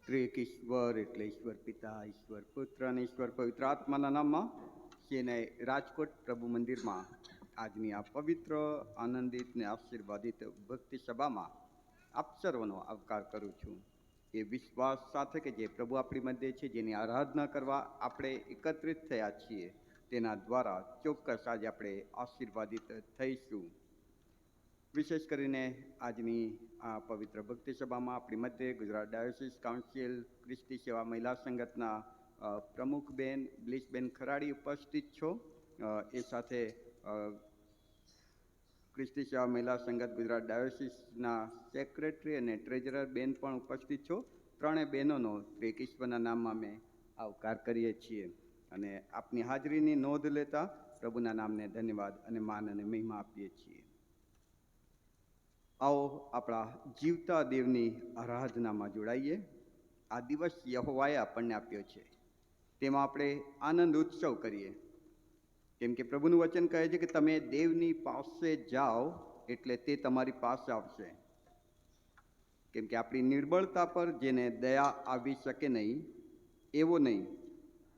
ત્રિએક ઈશ્વર એટલે ઈશ્વર પિતા, ઈશ્વર પુત્ર અને ઈશ્વર પવિત્ર આત્માના નામમાં જેને રાજકોટ પ્રભુ મંદિરમાં આજની આ પવિત્ર, આનંદિત ને આશીર્વાદિત ભક્તિ સભામાં આપ સર્વનો આવકાર કરું છું. એ વિશ્વાસ સાથે કે જે પ્રભુ આપણી મધ્યે છે, જેની આરાધના કરવા આપણે એકત્રિત થયા છીએ, તેના દ્વારા ચોક્કસ આજે આપણે આશીર્વાદિત થઈશું. વિશેષ કરીને આજની આ પવિત્ર ભક્તિ સભામાં આપણી મધ્યે ગુજરાત ડાયોસીસ કાઉન્સિલ ક્રિસ્તી સેવા મહિલા સંગતના પ્રમુખ બેન બ્લિસબેન ખરાડી ઉપસ્થિત છો. એ સાથે ક્રિસ્તી સેવા મહિલા સંગત ગુજરાત ડાયોસીસના સેક્રેટરી અને ટ્રેઝરર બેન પણ ઉપસ્થિત છો. ત્રણેય બહેનોનો ત્રિએક ઈશ્વરના નામમાં અમે આવકાર કરીએ છીએ અને આપની હાજરીની નોંધ લેતા પ્રભુના નામને ધન્યવાદ અને માન અને મહિમા આપીએ છીએ. આવો આપણા જીવતા દેવની આરાધનામાં જોડાઈએ. આ દિવસ યહોવાએ આપણને આપ્યો છે, તેમાં આપણે આનંદ ઉત્સવ કરીએ. કેમ કે પ્રભુનું વચન કહે છે કે તમે દેવની પાસે જાઓ એટલે તે તમારી પાસે આવશે. કેમ કે આપણી નિર્બળતા પર જેને દયા આવી શકે નહીં એવો નહીં,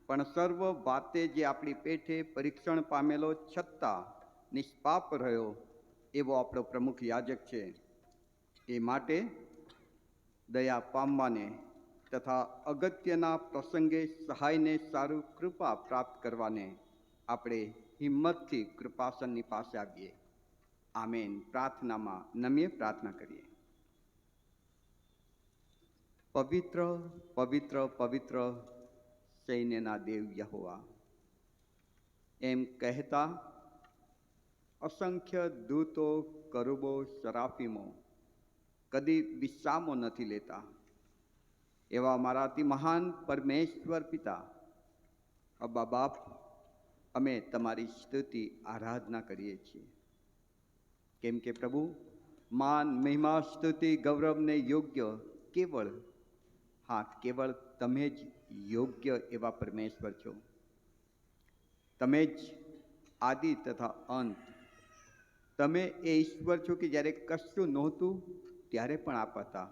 પણ સર્વ વાતે જે આપણી પેઠે પરીક્ષણ પામેલો છતાં નિષ્પાપ રહ્યો એવો આપણો પ્રમુખ યાજક છે. એ માટે દયા પામવાને તથા અગત્યના પ્રસંગે સહાયને સારું કૃપા પ્રાપ્ત કરવાને આપણે હિંમતથી કૃપાસનની પાસે આવીએ. આમેન. પ્રાર્થનામાં નમીએ પ્રાર્થના કરીએ. પવિત્ર પવિત્ર પવિત્ર સૈન્યના દેવ યહોવા, એમ કહેતા અસંખ્ય દૂતો, કરુબો, સરાફીમો કદી વિશ્રામો નથી લેતા. એવા મારા અતિ મહાન પરમેશ્વર પિતા, અબ્બા બાપ, અમે તમારી સ્તુતિ આરાધના કરીએ છીએ. કેમ કે પ્રભુ, માન, મહિમા, સ્તુતિ, ગૌરવને યોગ્ય કેવળ કેવળ તમે જ યોગ્ય એવા પરમેશ્વર છો. તમે જ આદિ તથા અંત. તમે એ ઈશ્વર છો કે જ્યારે કશું નહોતું ત્યારે પણ આપ હતા,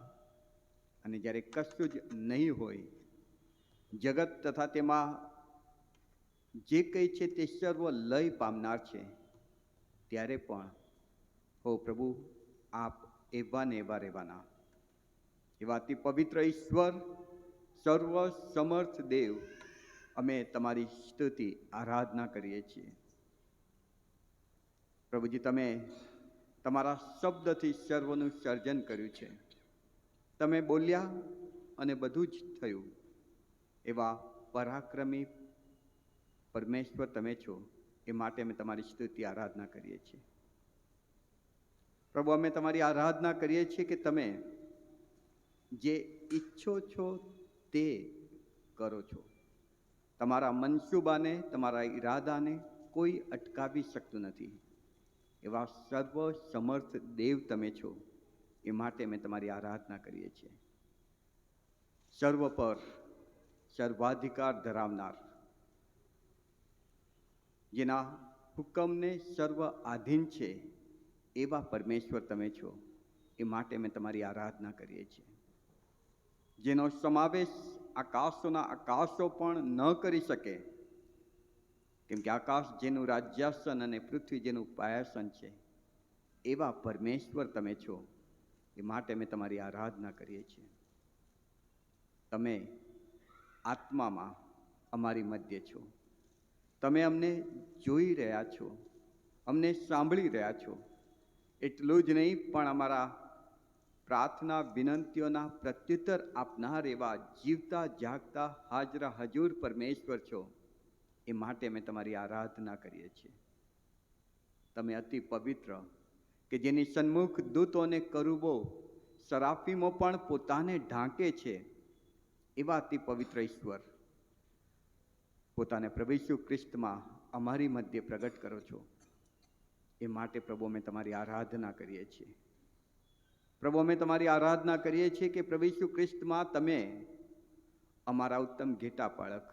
અને જ્યારે કશું જ નહીં હોય, જગત તથા તેમાં જે કંઈ છે તે સર્વ લય પામનાર છે, ત્યારે પણ હો પ્રભુ, આપ એવા ને એવા રહેવાના. એવા અતિ પવિત્ર ઈશ્વર, સર્વ સમર્થ દેવ, અમે તમારી સ્તુતિ આરાધના કરીએ છીએ. પ્રભુજી, તમે તમારા શબ્દથી સર્વનું સર્જન કર્યું છે. તમે બોલ્યા અને બધું જ થયું. એવા પરાક્રમી પરમેશ્વર તમે છો. એ માટે અમે તમારી સ્તુતિ આરાધના કરીએ છીએ. પ્રભુ, અમે તમારી આરાધના કરીએ છીએ કે તમે જે ઈચ્છો છો તે કરો છો. તમારા મનસૂબાને, તમારા ઈરાદાને કોઈ અટકાવી શકતું નથી. એવા સર્વ સમર્થ દેવ તમે છો. એ માટે અમે તમારી આરાધના કરીએ છીએ. સર્વ પર સર્વાધિકાર ધરાવનાર, જેના હુકમને સર્વ આધીન છે, એવા પરમેશ્વર તમે છો. એ માટે અમે તમારી આરાધના કરીએ છીએ. જેનો સમાવેશ આકાશોના આકાશો પણ ન કરી શકે, કેમ કે આકાશ જેનું રાજ્યાસન અને પૃથ્વી જેનું પાયાસન છે, એવા પરમેશ્વર તમે છો. એ માટે અમે તમારી આરાધના કરીએ છીએ. તમે આત્મામાં અમારી મધ્ય છો. તમે અમને જોઈ રહ્યા છો, અમને સાંભળી રહ્યા છો. એટલું જ નહીં, પણ અમારા પ્રાર્થના વિનંતીઓના પ્રત્યુત્તર આપનાર એવા જીવતા જાગતા હાજરા હજૂર પરમેશ્વર છો. એ માટે અમે તમારી આરાધના કરીએ છીએ. તમે અતિ પવિત્ર, કે જેની સન્મુખ દૂતો અને કરુબો, સરાફીમો પણ પોતાને ઢાંકે છે, એવા અતિ પવિત્ર ઈશ્વર, પોતાને પ્રભુ ઈસુ ખ્રિસ્તમાં અમારી મધ્યે પ્રગટ કરો છો. એ માટે પ્રભુ અમે તમારી આરાધના કરીએ છીએ. પ્રભુ, અમે તમારી આરાધના કરીએ છીએ કે પ્રભુ ઈસુ ખ્રિસ્તમાં તમે અમારા ઉત્તમ ઘેટા પાળક,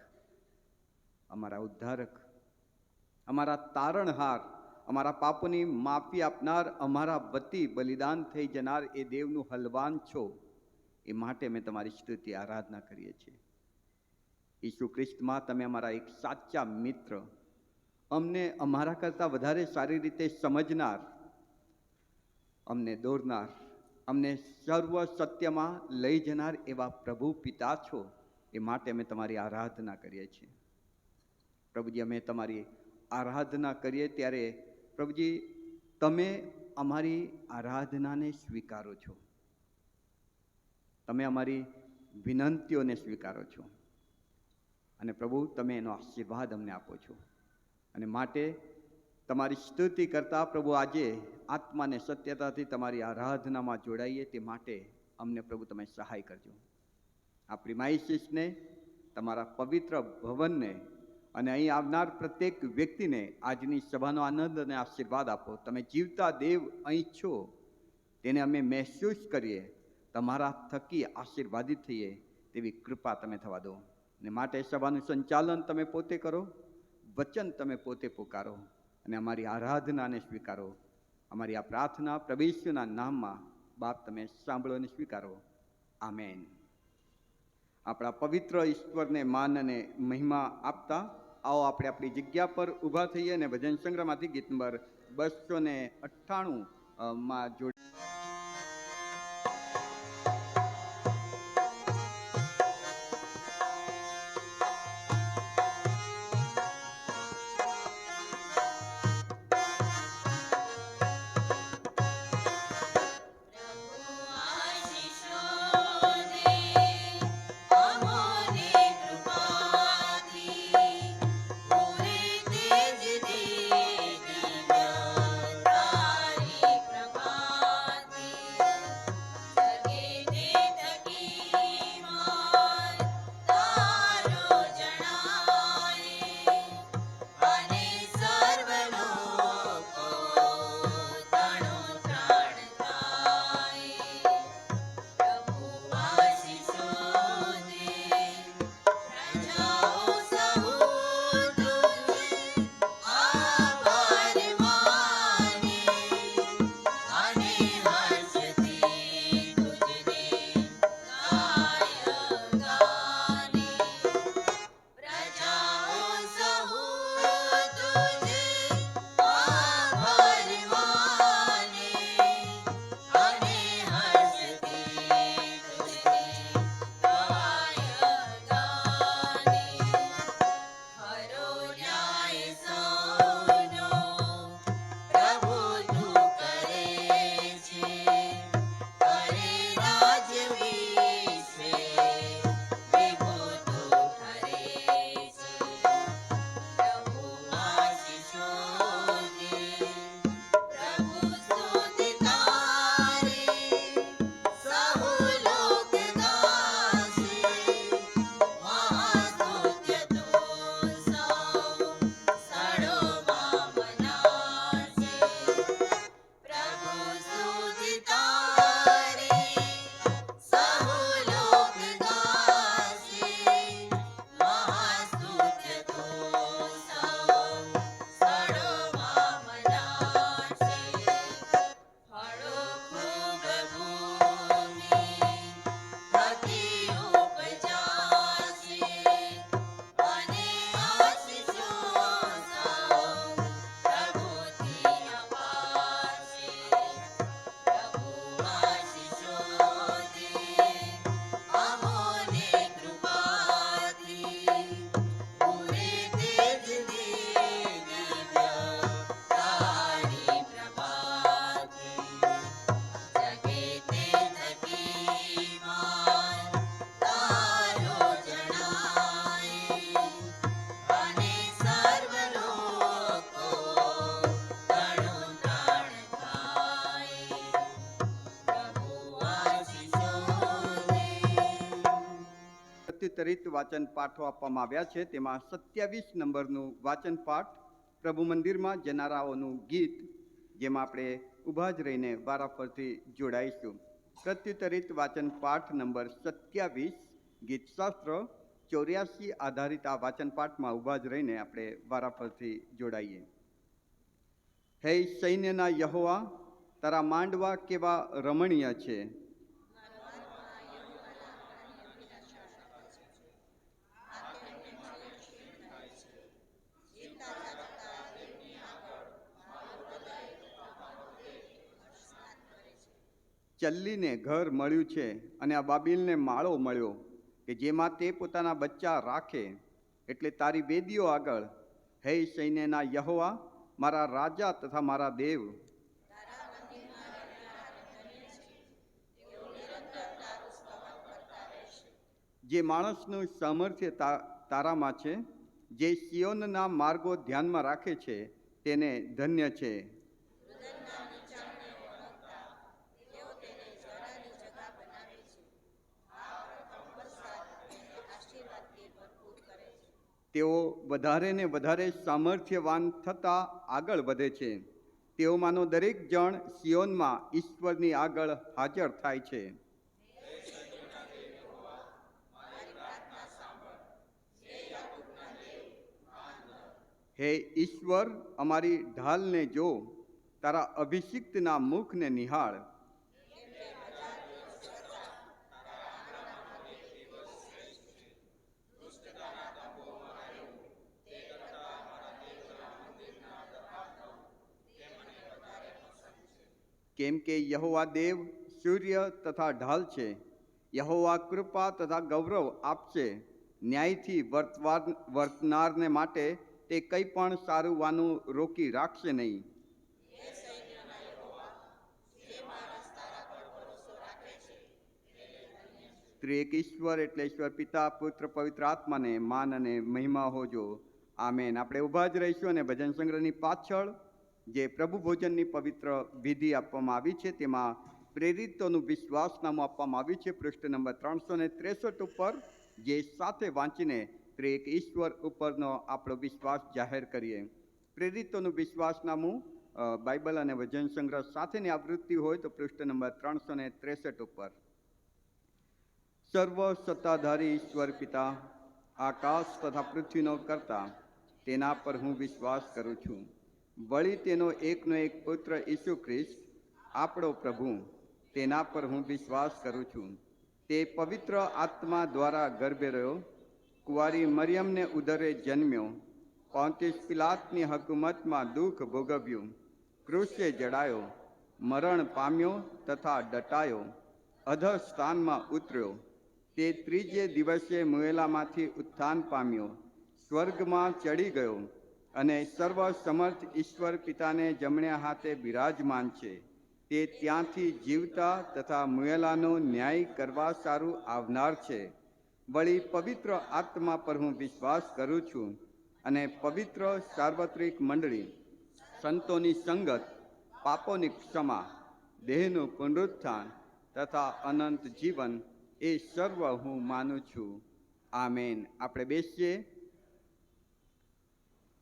અમારા ઉદ્ધારક, અમારા તારણહાર, અમારા પાપોની માફી આપનાર, અમારા વતી બલિદાન થઈ જનાર એ દેવનું હલવાન છો. એ માટે અમે તમારી સ્તુતિ આરાધના કરીએ છીએ. ઈસુ ખ્રિસ્તમાં તમે અમારા એક સાચા મિત્ર, અમને અમારા કરતાં વધારે સારી રીતે સમજનાર, અમને દોરનાર, અમને સર્વ સત્યમાં લઈ જનાર એવા પ્રભુ પિતા છો. એ માટે અમે તમારી આરાધના કરીએ છીએ. પ્રભુજી, અમે તમારી આરાધના કરીએ ત્યારે પ્રભુજી તમે અમારી આરાધનાને સ્વીકારો છો, તમે અમારી વિનંતીઓને સ્વીકારો છો અને પ્રભુ તમે એનો આશીર્વાદ અમને આપો છો. અને માટે તમારી સ્તુતિ કરતા પ્રભુ આજે આત્માને સત્યતાથી તમારી આરાધનામાં જોડાઈએ તે માટે અમને પ્રભુ તમે સહાય કરજો. આ પ્રિમાઇસીસને, તમારા પવિત્ર ભવનને અને અહીં આવનાર પ્રત્યેક વ્યક્તિને આજની સભાનો આનંદ અને આશીર્વાદ આપો. તમે જીવતા દેવ અહીં છો તેને અમે મહેસૂસ કરીએ, તમારા થકી આશીર્વાદિત થઈએ તેવી કૃપા તમે થવા દો. અને માટે સભાનું સંચાલન તમે પોતે કરો, વચન તમે પોતે પુકારો અને અમારી આરાધનાને સ્વીકારો. અમારી આ પ્રાર્થના પ્રભુ ઈસુના નામમાં બાપ તમે સાંભળો અને સ્વીકારો. આમેન. આપણા પવિત્ર ઈશ્વરને માન અને મહિમા આપતા આવો આપણે આપણી જગ્યા પર ઊભા થઈએ અને ભજન સંગ્રહમાંથી ગીત નંબર 298 માં જોડ પ્રત્યુત્તરિત વાચન પાઠો આપવામાં આવ્યા છે. તેમાં 27 નંબરનું વાચન પાઠ પ્રભુ મંદિરમાં જનારાઓનું ગીત, જેમાં આપણે ઊભા જ રહીને વારાફરથી જોડાઈશું. પ્રત્યુત્તરિત વાચન પાઠ નંબર 27, ગીતશાસ્ત્ર 84 આધારિત આ વાચન પાઠમાં ઊભા જ રહીને આપણે વારાફરથી જોડાઈએ. હે સૈન્યના યહોવા, તારા માંડવા કેવા રમણીય છે. ચલ્લીને ઘર મળ્યું છે અને આ બાબીલને માળો મળ્યો કે જેમાં તે પોતાના બચ્ચા રાખે. એટલે તારી વેદીઓ આગળ, હે સૈન્યના યહોવા, મારા રાજા તથા મારા દેવ, જે માણસનું સામર્થ્ય તારામાં છે, જે સિયોનના માર્ગો ધ્યાનમાં રાખે છે, તેને ધન્ય છે. તેઓ વધારે ને વધારે સામર્થ્યવાન થતા આગળ વધે છે. તેઓમાંનો દરેક જણ સિયોનમાં ઈશ્વરની આગળ હાજર થાય છે. હે ઈશ્વર, અમારી ઢાલને જો, તારા અભિષિક્તના મુખને નિહાળ. કેમ કે યહોવા દેવ સૂર્ય તથા ઢાલ છે. યહોવા કૃપા તથા ગૌરવ આપશે. ન્યાયથી વર્તનારને માટે તે કંઈ પણ સારું વાનું રોકી રાખશે નહીં. ત્રિએક ઈશ્વર એટલે ઈશ્વર પિતા, પુત્ર, પવિત્ર આત્માને માન અને મહિમા હોજો. આમેન. આપણે ઊભા જ રહીશું અને ભજન સંગ્રહની પાછળ જે પ્રભુ ભોજનની પવિત્ર વિધિ આપવામાં આવી છે તેમાં પ્રેરિતોનું વિશ્વાસનામું આપવામાં આવ્યું છે પૃષ્ઠ નંબર 363 ઉપર, જે સાથે વાંચીને ત્રિએક ઈશ્વર ઉપરનો આપણો વિશ્વાસ જાહેર કરીએ. પ્રેરિતોનું વિશ્વાસનામું બાઇબલ અને ભજન સંગ્રહ સાથેની આવૃત્તિ હોય તો પૃષ્ઠ નંબર 363 ઉપર. સર્વ સત્તાધારી ઈશ્વર પિતા, આકાશ તથા પૃથ્વીનો કરતા, તેના પર હું વિશ્વાસ કરું છું. વળી તેનો એકનો એક પુત્ર ઈસુ ખ્રિસ્ત આપણો પ્રભુ, તેના પર હું વિશ્વાસ કરું છું. તે પવિત્ર આત્મા દ્વારા ગર્ભે રહ્યો, કુંવારી મરિયમને ઉદરે જન્મ્યો, પોન્તિસ પિલાતની હકુમતમાં દુઃખ ભોગવ્યું, ક્રૂસે જડાયો, મરણ પામ્યો તથા દટાયો, અધઃ સ્થાનમાં ઉતર્યો. તે ત્રીજે દિવસે મુએલામાંથી ઉત્થાન પામ્યો, સ્વર્ગમાં ચડી ગયો અને સર્વ સમર્થ ઈશ્વર પિતાને જમણે હાથે બિરાજમાન છે. તે ત્યાંથી જીવતા તથા મુએલાનો ન્યાય કરવા સારું આવનાર છે. વળી પવિત્ર આત્મા પર હું વિશ્વાસ કરું છું અને પવિત્ર સાર્વત્રિક મંડળી, સંતોની સંગત, પાપોની ક્ષમા, દેહનું પુનરુત્થાન તથા અનંત જીવન, એ સર્વ હું માનું છું. આમેન. આપણે બેસીએ.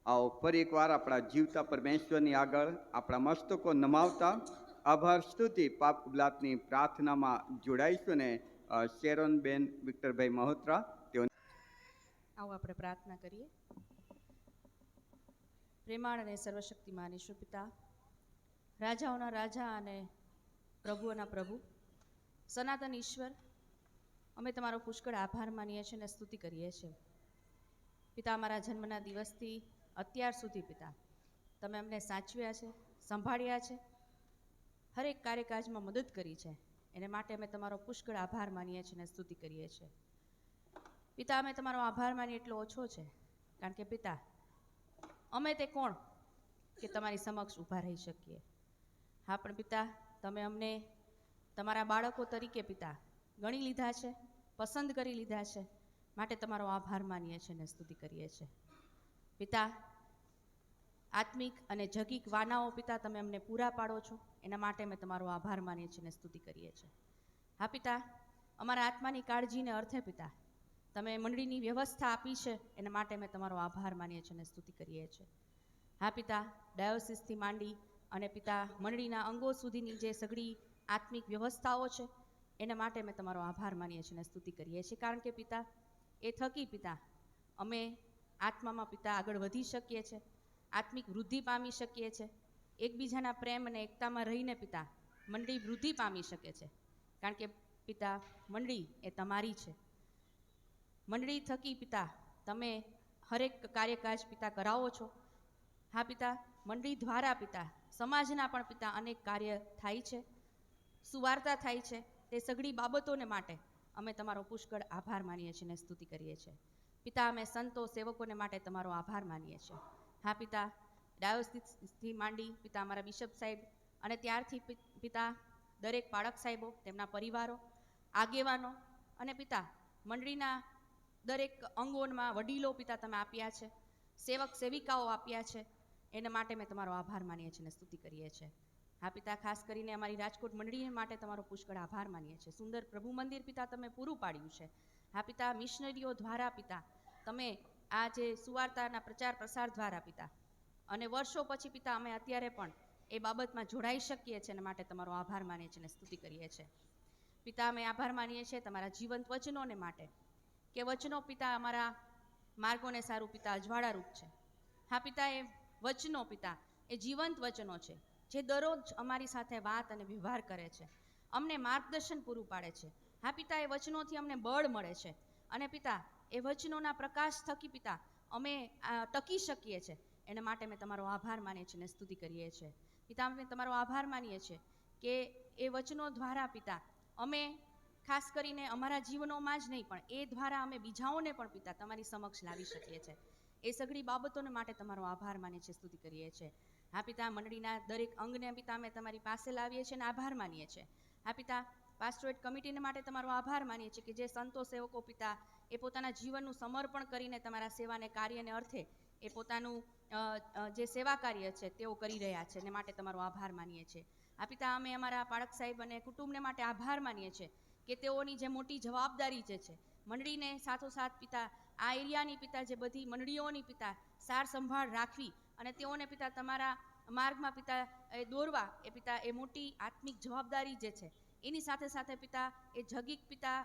આવો ફરી એકવાર આપણા જીવતા પરમેશ્વરની આગળ આપણા મસ્તકો નમાવતા આભાર સ્તુતિ પાપ કબૂલાતની પ્રાર્થનામાં જોડાઈશું. ને શેરોનબેન વિક્ટરભાઈ મહોત્રા તેઓ. આવો આપણે પ્રાર્થના કરીએ. પ્રેમાળ અને સર્વશક્તિમાન ઈશ્વર પિતા, રાજાઓના રાજા અને પ્રભુઓના પ્રભુ, સનાતન ઈશ્વર, અમે તમારો પુષ્કળ આભાર માનીએ છીએ અને સ્તુતિ કરીએ છીએ. પિતા, અમારા જન્મના દિવસથી અત્યાર સુધી પિતા તમે અમને સાચવ્યા છે, સંભાળ્યા છે, હરેક કાર્યકાજમાં મદદ કરી છે. એને માટે અમે તમારો પુષ્કળ આભાર માનીએ છીએ અને સ્તુતિ કરીએ છીએ. પિતા, અમે તમારો આભાર માનીએ એટલો ઓછો છે, કારણ કે પિતા અમે તે કોણ કે તમારી સમક્ષ ઊભા રહી શકીએ. હા, પણ પિતા તમે અમને તમારા બાળકો તરીકે પિતા ગણી લીધા છે, પસંદ કરી લીધા છે, માટે તમારો આભાર માનીએ છીએ અને સ્તુતિ કરીએ છીએ. પિતા, આત્મિક અને જગિક વાનાઓ પિતા તમે અમને પૂરા પાડો છો, એના માટે અમે તમારો આભાર માનીએ છીએ અને સ્તુતિ કરીએ છીએ. હા પિતા, અમારા આત્માની કાળજીને અર્થે પિતા તમે મંડળીની વ્યવસ્થા આપી છે, એના માટે અમે તમારો આભાર માનીએ છીએ અને સ્તુતિ કરીએ છીએ. હા પિતા, ડાયોસિસથી માંડી અને પિતા મંડળીના અંગો સુધીની જે સઘળી આત્મિક વ્યવસ્થાઓ છે એના માટે અમે તમારો આભાર માનીએ છીએ અને સ્તુતિ કરીએ છીએ. કારણ કે પિતા એ થકી પિતા અમે આત્મામાં પિતા આગળ વધી શકીએ છીએ, આત્મિક વૃદ્ધિ પામી શકીએ છીએ. એકબીજાના પ્રેમ અને એકતામાં રહીને પિતા મંડળી વૃદ્ધિ પામી શકે છે. કારણ કે પિતા મંડળી એ તમારી છે. મંડળી થકી પિતા તમે હરેક કાર્યકાજ પિતા કરાવો છો. હા પિતા, મંડળી દ્વારા પિતા સમાજના પણ પિતા અનેક કાર્ય થાય છે. સુવાર્તા થાય છે, તે સઘળી બાબતોને માટે અમે તમારો પુષ્કળ આભાર માનીએ છીએ અને સ્તુતિ કરીએ છીએ. પિતા, અમે સંતો સેવકોને માટે તમારો આભાર માનીએ છીએ. હા પિતા, ડાયોસિસથી માંડી પિતા અમારા બિશપ સાહેબ અને ત્યારથી પિતા દરેક બાળક સાહેબો, તેમના પરિવારો, આગેવાનો અને પિતા મંડળીના દરેક અંગોમાં વડીલો પિતા તમે આપ્યા છે, સેવક સેવિકાઓ આપ્યા છે, એના માટે મેં તમારો આભાર માનીએ છીએ અને સ્તુતિ કરીએ છીએ. હા પિતા, ખાસ કરીને અમારી રાજકોટ મંડળી માટે તમારો પુષ્કળ આભાર માનીએ છીએ. સુંદર પ્રભુ મંદિર પિતા તમે પૂરું પાડ્યું છે. હા પિતા, મિશનરીઓ દ્વારા પિતા તમે આ જે સુવાર્તાના પ્રચાર પ્રસાર દ્વારા પિતા અને વર્ષો પછી પિતા અમે અત્યારે પણ એ બાબતમાં જોડાઈ શકીએ છીએ, એના માટે તમારો આભાર માનીએ છીએ અને સ્તુતિ કરીએ છીએ. પિતા, અમે આભાર માનીએ છીએ તમારા જીવંત વચનોને માટે, કે વચનો પિતા અમારા માર્ગોને સારું પિતા અજવાળારૂપ છે. હા પિતા, એ વચનો પિતા એ જીવંત વચનો છે, જે દરરોજ અમારી સાથે વાત અને વ્યવહાર કરે છે, અમને માર્ગદર્શન પૂરું પાડે છે. હા પિતા, એ વચનોથી અમને બળ મળે છે અને પિતા એ વચનોના પ્રકાશ થકી પિતા અમે ટકી શકીએ છીએ. એના માટે મેં તમારો આભાર માનીએ છીએ અને સ્તુતિ કરીએ છીએ. પિતા, અમે તમારો આભાર માનીએ છીએ કે એ વચનો દ્વારા પિતા અમે ખાસ કરીને અમારા જીવનોમાં જ નહીં પણ એ દ્વારા અમે બીજાઓને પણ પિતા તમારી સમક્ષ લાવી શકીએ છીએ. એ સઘળી બાબતોને માટે તમારો આભાર માનીએ છીએ, સ્તુતિ કરીએ છીએ. હા પિતા, મંડળીના દરેક અંગને પિતા અમે તમારી પાસે લાવીએ છીએ અને આભાર માનીએ છીએ. હા પિતા, પાસ્ટોરેટ કમિટીને માટે તમારો આભાર માનીએ છીએ કે જે સંતો સેવકો પિતા એ પોતાના જીવનનું સમર્પણ કરીને તમારા સેવાને કાર્યને અર્થે એ પોતાનું જે સેવા કાર્ય છે તેઓ કરી રહ્યા છે, એને માટે તમારો આભાર માનીએ છીએ. આ પિતા, અમે અમારા પાળક સાહેબ અને કુટુંબને માટે આભાર માનીએ છીએ કે તેઓની જે મોટી જવાબદારી જે છે મંડળીને સાથોસાથ પિતા આ એરિયાની પિતા જે બધી મંડળીઓની પિતા સાર સંભાળ રાખવી અને તેઓને પિતા તમારા માર્ગમાં પિતા એ દોરવા એ પિતા એ મોટી આત્મિક જવાબદારી જે છે, એની સાથે સાથે પિતા એ જગીક પિતા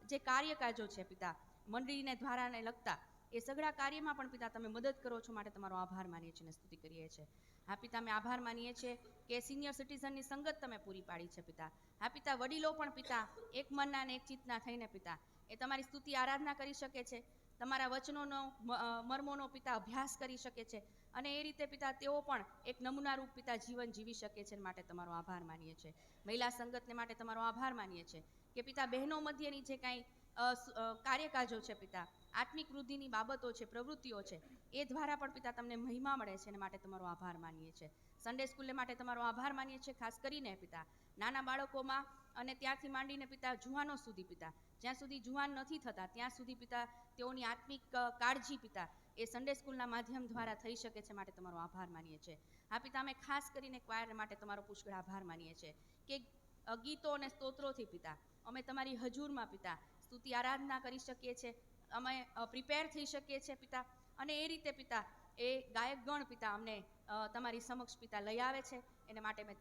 જે કાર્યકાજો છે પિતા મંડળીને દ્વારાને લગતા એ સઘળા કાર્યમાં પણ પિતા તમે મદદ કરો છો, માટે તમારો આભાર માનીએ છીએ અને સ્તુતિ કરીએ છીએ. હા પિતા, અમે આભાર માનીએ છીએ કે સિનિયર સિટીઝનની સંગત તમે પૂરી પાડી છે પિતા. હા પિતા, વડીલો પણ પિતા એક મનના અને એક ચિત્તના થઈને પિતા એ તમારી સ્તુતિ આરાધના કરી શકે છે, તમારા વચનોનો મર્મોનો પિતા અભ્યાસ કરી શકે છે અને એ રીતે પિતા તેઓ પણ એક નમૂનારૂપ પિતા જીવન જીવી શકે છે, માટે તમારો આભાર માનીએ છીએ. મહિલા સંગતને માટે તમારો આભાર માનીએ છીએ કે પિતા બહેનો મધ્યની જે કાંઈ કાર્યકાજો છે પિતા, આત્મિક વૃદ્ધિની બાબતો છે, પ્રવૃત્તિઓ છે, એ દ્વારા પણ પિતા તમને મહિમા મળે છે, અને માટે તમારો આભાર માનીએ છીએ. સન્ડે સ્કૂલને માટે તમારો આભાર માનીએ છીએ, ખાસ કરીને પિતા નાના બાળકોમાં અને ત્યારથી માંડીને પિતા જુવાનો સુધી પિતા જ્યાં સુધી જુવાન નથી થતા ત્યાં સુધી પિતા તેઓની આત્મિક કાળજી પિતા એ સન્ડે સ્કૂલના માધ્યમ દ્વારા થઈ શકે છે, માટે તમારો આભાર માનીએ છીએ. આ પિતા, અમે ખાસ કરીને ક્વાયર માટે તમારો પુષ્કળ આભાર માનીએ છીએ કે ગીતો અને સ્તોત્રોથી પિતા અમે તમારી હજુરમાં પિતા સ્તુતિ આરાધના કરી શકીએ છીએ, અમે પ્રિપેર થઈ શકીએ છીએ પિતા, અને એ રીતે પિતા એ ગાયકગણ પિતા અમને તમારી સમક્ષ પિતા લઈ આવે છે. એને માટે મેં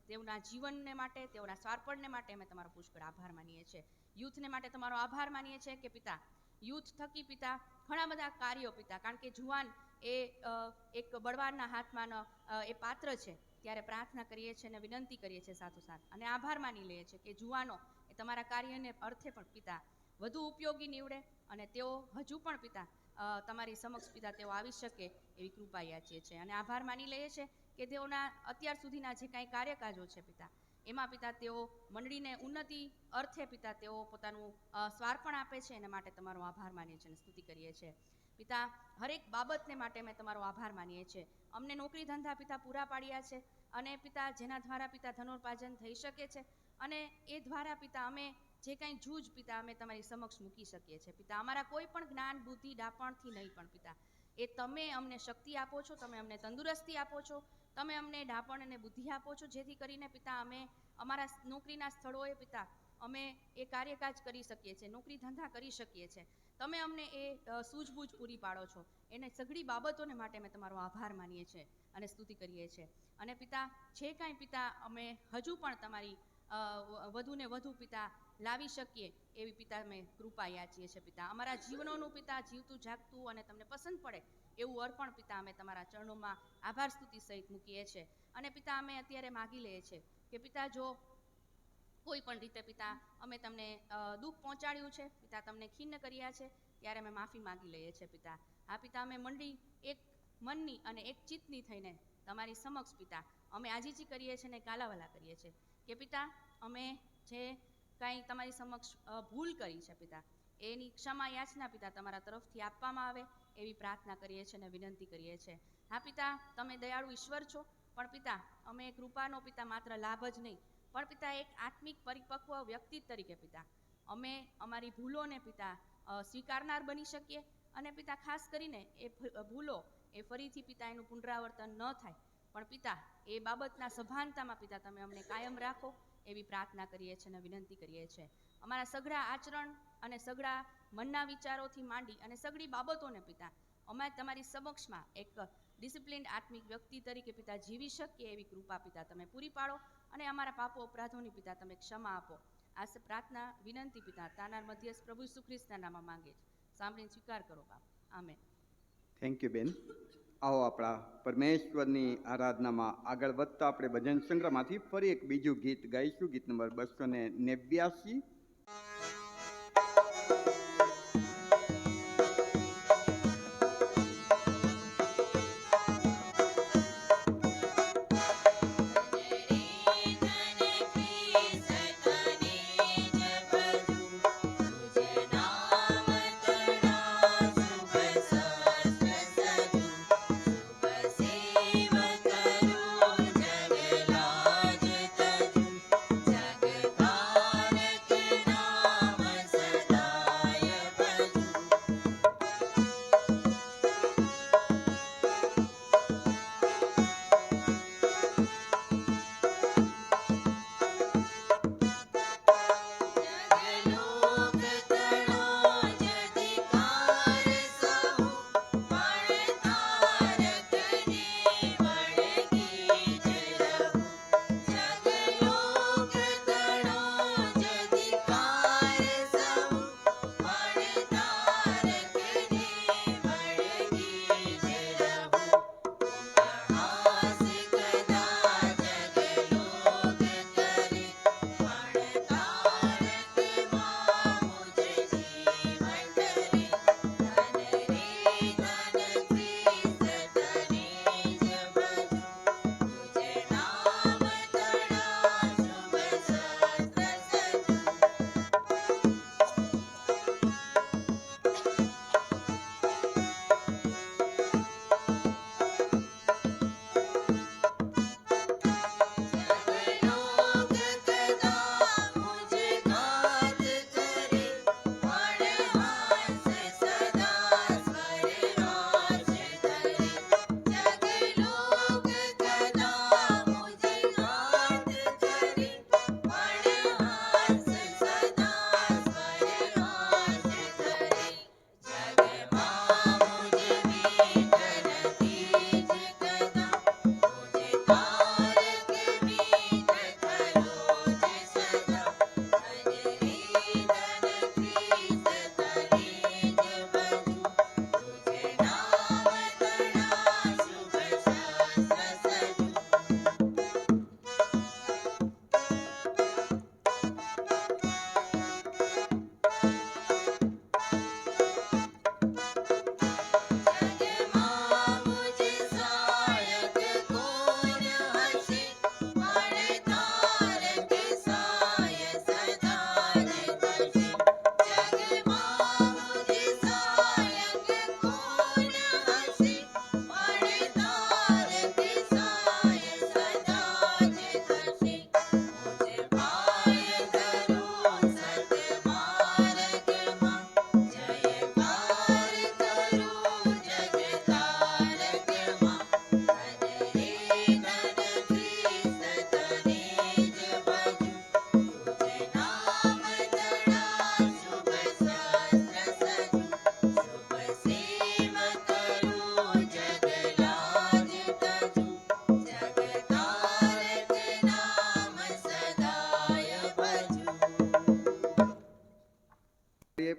તેઓના જીવનને માટે, તેઓના સ્વાર્પણને માટે અમે તમારો પુષ્કળ આભાર માનીએ છીએ. યુથને માટે તમારો આભાર માનીએ છીએ કે પિતા યુથ થકી પિતા ઘણા બધા કાર્યો પિતા, કારણ કે જુવાન એ એક બળવાનના હાથમાં એ પાત્ર છે, ત્યારે પ્રાર્થના કરીએ છીએ અને વિનંતી કરીએ છીએ સાથોસાથ અને આભાર માની લઈએ છીએ કે જુવાનો એ તમારા કાર્યને અર્થે પણ પિતા વધુ ઉપયોગી નીવડે અને તેઓ હજુ પણ પિતા તમારી સમક્ષ પિતા તેઓ આવી શકે એવી કૃપા યાચીએ છીએ અને આભાર માની લઈએ છીએ કે તેઓના અત્યાર સુધીના જે કાંઈ કાર્યકાજો છે પિતા એમાં પિતા તેઓ મંડળીને ઉન્નતિ અર્થે પિતા તેઓ પોતાનું સ્વાર્પણ આપે છે, એના માટે તમારો આભાર માનીએ છીએ અને સ્તુતિ કરીએ છીએ. પિતા, હરેક બાબતને માટે અમે તમારો આભાર માનીએ છીએ. અમને નોકરી ધંધા પિતા પૂરા પાડ્યા છે અને પિતા જેના દ્વારા પિતા ધનોપાર્જન થઈ શકે છે અને એ દ્વારા પિતા અમે જે કાંઈ જૂજ પિતા અમે તમારી સમક્ષ મૂકી શકીએ છીએ પિતા. અમારા કોઈ પણ જ્ઞાન બુદ્ધિ ડાપણથી નહીં પણ પિતા એ તમે અમને શક્તિ આપો છો, તમે અમને તંદુરસ્તી આપો છો, તમે અમને ડાપણ અને બુદ્ધિ આપો છો, જેથી કરીને પિતા અમે અમારા નોકરીના સ્થળોએ પિતા અમે એ કાર્યકાજ કરી શકીએ છીએ, નોકરી ધંધા કરી શકીએ છીએ. તમે અમને એ સૂઝબૂઝ પૂરી પાડો છો, એને સઘળી બાબતોને માટે અમે તમારો આભાર માનીએ છીએ અને સ્તુતિ કરીએ છીએ. અને પિતા જે કાંઈ પિતા અમે હજુ પણ તમારી વધુને વધુ પિતા લાવી શકીએ એવી પિતા અમે કૃપા યાચીએ છીએ પિતા. અમારા જીવનોનું પિતા જીવતું જાગતું અને તમને પસંદ પડે એવું અર્પણ પિતા અમે તમારા ચરણોમાં આભાર સ્તુતિ સહિત મૂકીએ છીએ. અને પિતા અમે અત્યારે માગી લઈએ છીએ કે પિતા જો કોઈ પણ રીતે પિતા અમે તમને દુઃખ પહોંચાડ્યું છે પિતા, તમને ખિન્ન કર્યા છે, ત્યારે અમે માફી માગી લઈએ છીએ પિતા. આ પિતા અમે મંડી એક મનની અને એક ચિત્તની થઈને તમારી સમક્ષ પિતા અમે આજીજી કરીએ છીએ અને કાલાવાલા કરીએ છીએ કે પિતા અમે જે કાંઈ તમારી સમક્ષ ભૂલ કરી છે પિતા, એની ક્ષમા યાચના પિતા તમારા તરફથી આપવામાં આવે એવી પ્રાર્થના કરીએ છીએ અને વિનંતી કરીએ છીએ. હા પિતા, તમે દયાળુ ઈશ્વર છો, પણ પિતા અમે કૃપાનો પિતા માત્ર લાભ જ નહીં, પણ પિતા એક આત્મિક પરિપક્વ વ્યક્તિ તરીકે પિતા અમે અમારી ભૂલોને પિતા સ્વીકારનાર બની શકીએ, અને પિતા ખાસ કરીને એ ભૂલો એ ફરીથી પિતા એનું પુનરાવર્તન ન થાય, પણ પિતા એ બાબતના સભાનતામાં પિતા તમે અમને કાયમ રાખો એવી પ્રાર્થના કરીએ છીએ અને વિનંતી કરીએ છીએ. અમારા સઘળા આચરણ અને સઘળા મનના વિચારોથી માંડી અને સઘળી બાબતોને પિતા અમે તમારી સમક્ષમાં એક ડિસિપ્લિન્ડ આત્મિક વ્યક્તિ તરીકે પિતા જીવી શકીએ એવી કૃપા પિતા તમે પૂરી પાડો, અને અમારા પાપો અપરાધોની પિતા તમે ક્ષમા આપો. આ પ્રાર્થના વિનંતી પિતા તાનાર મધ્યસ્થ પ્રભુ ઈસુ ખ્રિસ્તના નામમાં માંગે છે. સાંભળીને સ્વીકાર કરો બાપ. આમેન. થેન્ક યુ બેન. આવો આપણા પરમેશ્વરની આરાધનામાં આગળ વધતા આપણે ભજન સંગ્રહમાંથી ફરી એક બીજું ગીત ગાઈશું, ગીત નંબર 289.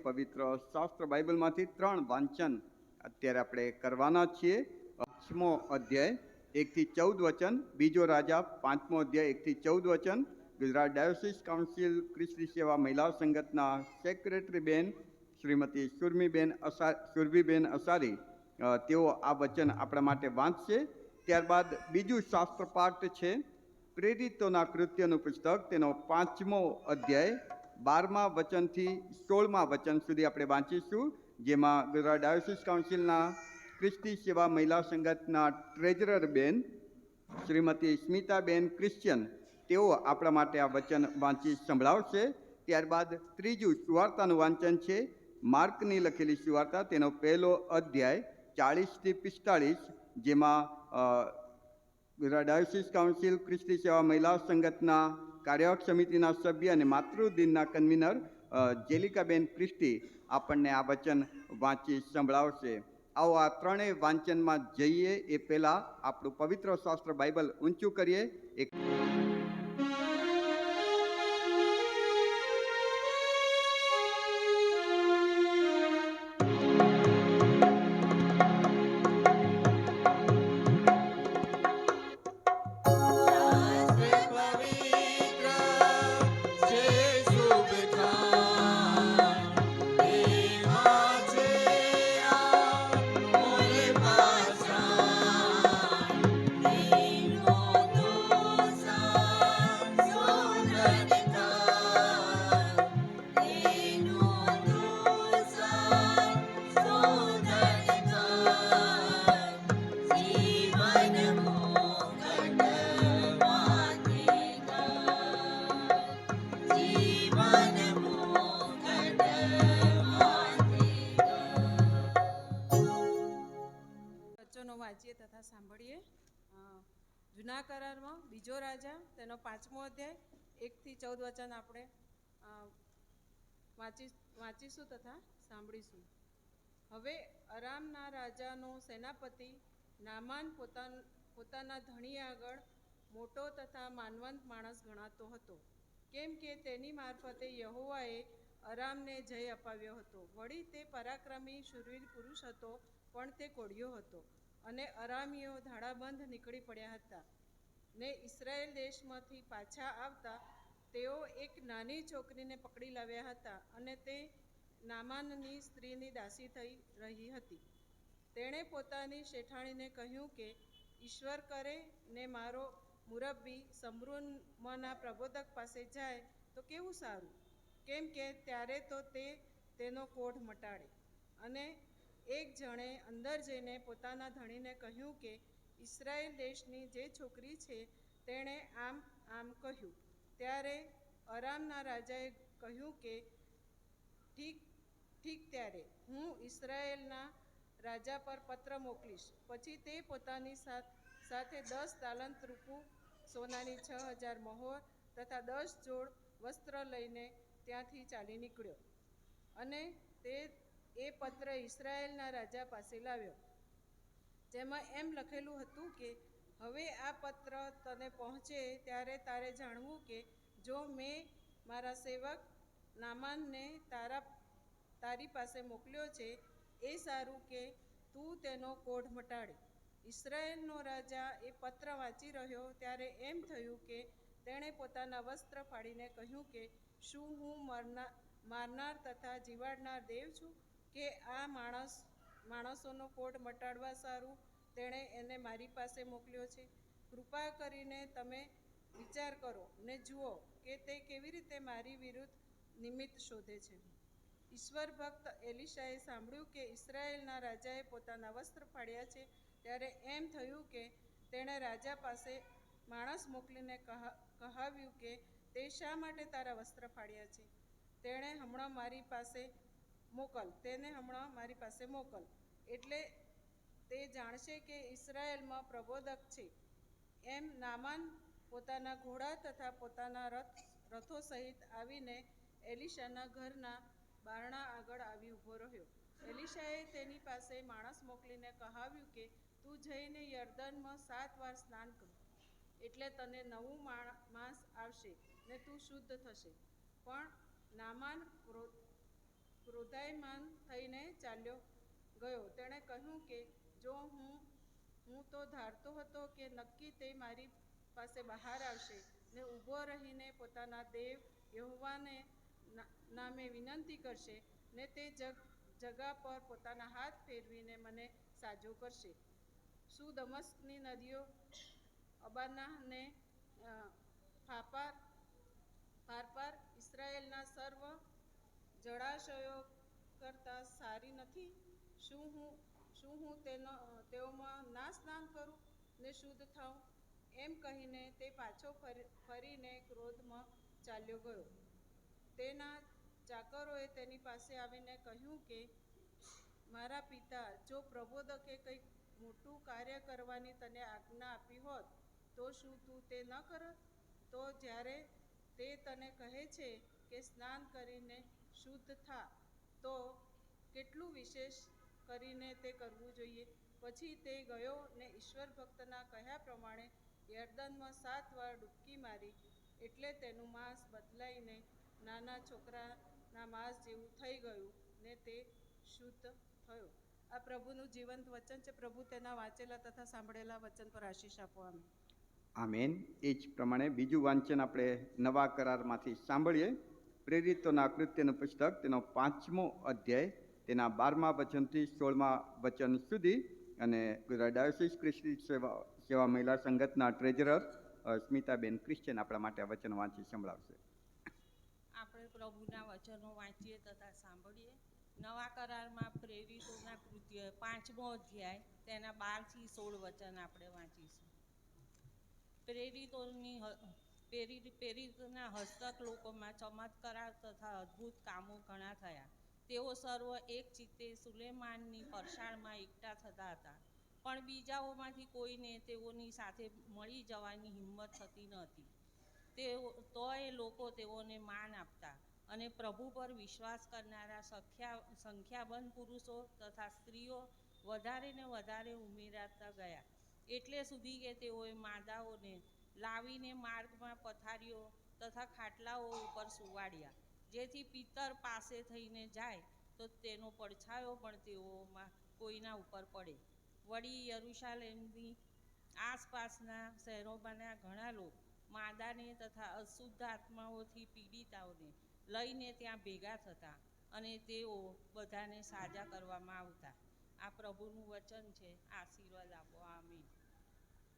પવિત્ર શાસ્ત્ર બાઇબલમાંથી 3 વાંચન અત્યારે આપણે કરવાના છીએ. 5મો અધ્યાય 1 થી 14 વચન, બીજો રાજા 5મો અધ્યાય 1 થી 14 વચન. ગુજરાત ડાયોસિસ કાઉન્સિલ ખ્રિસ્તી સેવા મહિલા સંગતના સેક્રેટરી બેન શ્રીમતી સુરભીબેન અસારી તેઓ આ વચન આપણા માટે વાંચશે. ત્યારબાદ બીજું શાસ્ત્ર પાઠ છે પ્રેરિતોના કૃત્યનું પુસ્તક તેનો 5મો અધ્યાય 12મા વચનથી 16મા વચન સુધી આપણે વાંચીશું, જેમાં ગુજરાત ડાયોસિસ કાઉન્સિલના ક્રિસ્તી સેવા મહિલા સંગતના ટ્રેઝરર બેન શ્રીમતી સ્મિતાબેન ક્રિશ્ચિયન તેઓ આપણા માટે આ વચન વાંચી સંભળાવશે. ત્યારબાદ ત્રીજું સુવાર્તાનું વાંચન છે માર્કની લખેલી સુવાર્તા, તેનો 1લો અધ્યાય 40થી 45, જેમાં ગુજરાત ડાયોસિસ કાઉન્સિલ ક્રિસ્તી સેવા મહિલા સંગતના કાર્યવાહક સમિતિના સભ્ય અને માતૃદિનના કન્વીનર જેલિકાબેન ક્રિસ્ટી આપણને આ વચન વાંચી સંભળાવશે. આવો આ ત્રણેય વાંચનમાં જઈએ એ પહેલાં આપણું પવિત્ર શાસ્ત્ર બાઇબલ ઊંચું કરીએ. એક વચનો વાંચીએ તથા સાંભળીએ. જૂના કરારમાં 2જો રાજા તેનો 5મો અધ્યાય 1થી 14 વચન આપણે વાંચીશું તથા સાંભળીશું. હવે અરામના રાજાનો સેનાપતિ નામાન પોતાના ધણી આગળ મોટો તથા માનવંત માણસ ગણાતો હતો, કેમ કે તેની મારફતે યહોવાએ અરામને જય અપાવ્યો હતો. વળી તે પરાક્રમી શૂરવીર પુરુષ હતો, પણ તે કોઢિયો હતો, અને અરામીઓ ધાડાબંધ નીકળી પડ્યા હતા. ને ઇસરાયેલ દેશમાંથી પાછા આવતા તેઓ એક નાની છોકરીને પકડી લાવ્યા હતા, અને તે નામાનની સ્ત્રીની દાસી થઈ રહી હતી. તેણે પોતાની શેઠાણીને કહ્યું કે ઈશ્વર કરે ને મારો મુરબ્બી સમરૂનમાંના પ્રબોધક પાસે જાય તો કેવું સારું, કેમ કે ત્યારે તો તે તેનો કોઢ મટાડે. અને એક જણે અંદર જઈને પોતાના ધણીને કહ્યું કે ઇસરાયેલ દેશની જે છોકરી છે તેણે આમ આમ કહ્યું. ત્યારે અરામના રાજાએ કહ્યું કે ઠીક, ત્યારે હું ઇસરાયેલના રાજા પર પત્ર મોકલીશ. પછી તે પોતાની સાથે 10 તાલંત રૂપું, સોનાની 6000 મહોર તથા 10 જોડ વસ્ત્ર લઈને ત્યાંથી ચાલી નીકળ્યો. અને તે એ પત્ર ઇસરાયેલના રાજા પાસે લાવ્યો, જેમાં એમ લખેલું હતું કે હવે આ પત્ર તને પહોંચે ત્યારે તારે જાણવું કે જો મેં મારા સેવક નામાનને તારી પાસે મોકલ્યો છે એ સારું કે તું તેનો કોઢ મટાડે. ઇસરાયેલનો રાજા એ પત્ર વાંચી રહ્યો ત્યારે એમ થયું કે તેણે પોતાના વસ્ત્ર ફાડીને કહ્યું કે શું હું મારનાર તથા જીવાડનાર દેવ છું કે આ માણસોનો કોઢ મટાડવા સારું તેણે એને મારી પાસે મોકલ્યો છે? કૃપા કરીને તમે વિચાર કરો ને જુઓ કે તે કેવી રીતે મારી વિરુદ્ધ નિમિત્ત શોધે છે. ઈશ્વર ભક્ત એલિશાએ સાંભળ્યું કે ઇસરાયેલના રાજાએ પોતાના વસ્ત્ર ફાડ્યા છે, ત્યારે એમ થયું કે તેણે રાજા પાસે માણસ મોકલીને કહાવ્યું કે તે શા માટે તારા વસ્ત્ર ફાડ્યા છે? તેને હમણાં મારી પાસે મોકલ, એટલે તે જાણશે કે ઇસરાયેલમાં પ્રબોધક છે. એમ નામાન પોતાના ઘોડા તથા પોતાના રથો સહિત આવીને એલિશાના ઘરના બારણા આગળ આવી ઊભો રહ્યો. એલિશાએ તેની પાસે માણસ મોકલીને કહાવ્યું કે તું જઈને યર્દનમાં 7 વાર સ્નાન કર, એટલે તને નવું માંસ આવશે ને તું શુદ્ધ થશે. પણ નામાન ક્રોધાયમાન થઈને ચાલ્યો ગયો. તેણે કહ્યું કે જો હું તો ધારતો હતો કે નક્કી તે મારી પાસે બહાર આવશે ને ઊભો રહીને પોતાના દેવ યહોવાને નામે વિનંતી કરશે ને તે જગા પર પોતાના હાથ ફેરવીને મને સાજો કરશે. શું દમસ્કની નદીઓ અબાનાને ફારપાર ઇસરાયેલના સર્વ જળાશયો કરતાં સારી નથી? શું હું તેઓમાં ના સ્નાન કરું ને શુદ્ધ થાઉં? એમ કહીને તે પાછો ફરીને ક્રોધમાં ચાલ્યો ગયો. તેના ચાકરોએ તેની પાસે આવીને કહ્યું કે, મારા પિતા, જો પ્રબોધકે કંઈક મોટું કાર્ય કરવાની તને આજ્ઞા આપી હોત તો શું તું તે ન કરત? તો જ્યારે તે તને કહે છે કે સ્નાન કરીને શુદ્ધ થા, તો કેટલું વિશેષ કરીને તે કરવું જોઈએ? પછી તે ગયો ને ઈશ્વર ભક્તના કહ્યા પ્રમાણે યર્દનમાં 7 વાર ડૂબકી મારી, એટલે તેનું માંસ બદલાઈને નાના છોકરાના માંસ જેવું થઈ ગયું ને તે શુદ્ધ થયો. આ પ્રભુનું જીવંત વચન છે. પ્રભુ તેના વાંચેલા તથા સાંભળેલા વચન પર આશીષ આપો. આમેન. આમેન. એ જ પ્રમાણે બીજું વાંચન આપણે નવા કરારમાંથી સાંભળીએ. પ્રેરિતોના કૃત્યનું પુસ્તક, તેનો 5મો અધ્યાય, તેના 12મા વચનથી 16મા વચન સુધી. અને ગુજરાત ડાયોસીસ ક્રિસ્તી સેવા મહિલા સંગતના ટ્રેઝરર સ્મિતાબેન ક્રિશ્ચિયન આપણા માટે આ વચન વાંચી સંભળાવશે. આપણે પ્રભુના વચનો વાંચીએ તથા સાંભળીએ. નવા કરારમાં પ્રેરિતોના કૃત્ય 5મો અધ્યાય, તેના 12 થી 16 વચન આપણે વાંચીશું. પ્રેરિતોના હસ્તક લોકોમાં ચમત્કાર તથા અદ્ભુત કામો ઘણા થયા. તેઓ સર્વ એક ચિત્તે સુલેમાનની પરસાળમાં એકઠા થતા હતા, પણ બીજાઓમાંથી કોઈને તેઓની સાથે મળી જવાની હિંમત થતી નહોતી. તોય લોકો તેઓને માન આપતા અને પ્રભુ પર વિશ્વાસ કરનારા સંખ્યાબંધ પુરુષો તથા સ્ત્રીઓ વધારે ને વધારે ઉમેરાતા ગયા, એટલે સુધી કે તેઓએ માદાઓને લાવીને માર્ગમાં પથારીઓ તથા ખાટલાઓ ઉપર સુવાડ્યા, જેથી પિત્તર પાસે થઈને જાય તો તેનો પડછાયો પણ તેઓમાં કોઈના ઉપર પડે. વળી યરૂશાલેમની આસપાસના શહેરોમાંના ઘણા લોકો માદાને તથા અશુદ્ધ આત્માઓથી પીડિતાઓને લઈને ત્યાં ભેગા થતા અને તેઓ બધાને સાજા કરવામાં આવતા. આ પ્રભુનું વચન છે. આશીર્વાદ આપો. આમીન.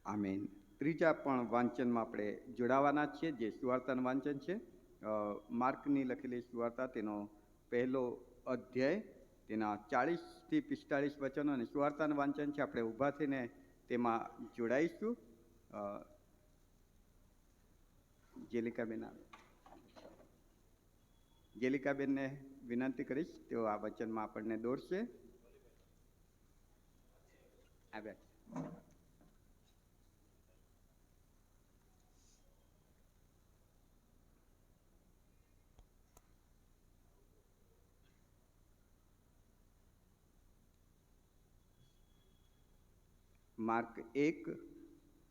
આમીન. ત્રીજા પણ વાંચનમાં આપણે જોડાવાના છીએ, જે સુવાર્તાનું વાંચન છે. માર્કની લખેલી સુવાર્તા, તેનો 1લો અધ્યાય, તેના 40 થી 45 વચનો, અને સુવાર્તાનું વાંચન છે. આપણે ઊભા થઈને તેમાં જોડાઈશું. જેલિકાબેનને વિનંતી કરીશ, તેઓ આ વચનમાં આપણને દોરશે. આવ્યા. માર્ક 1,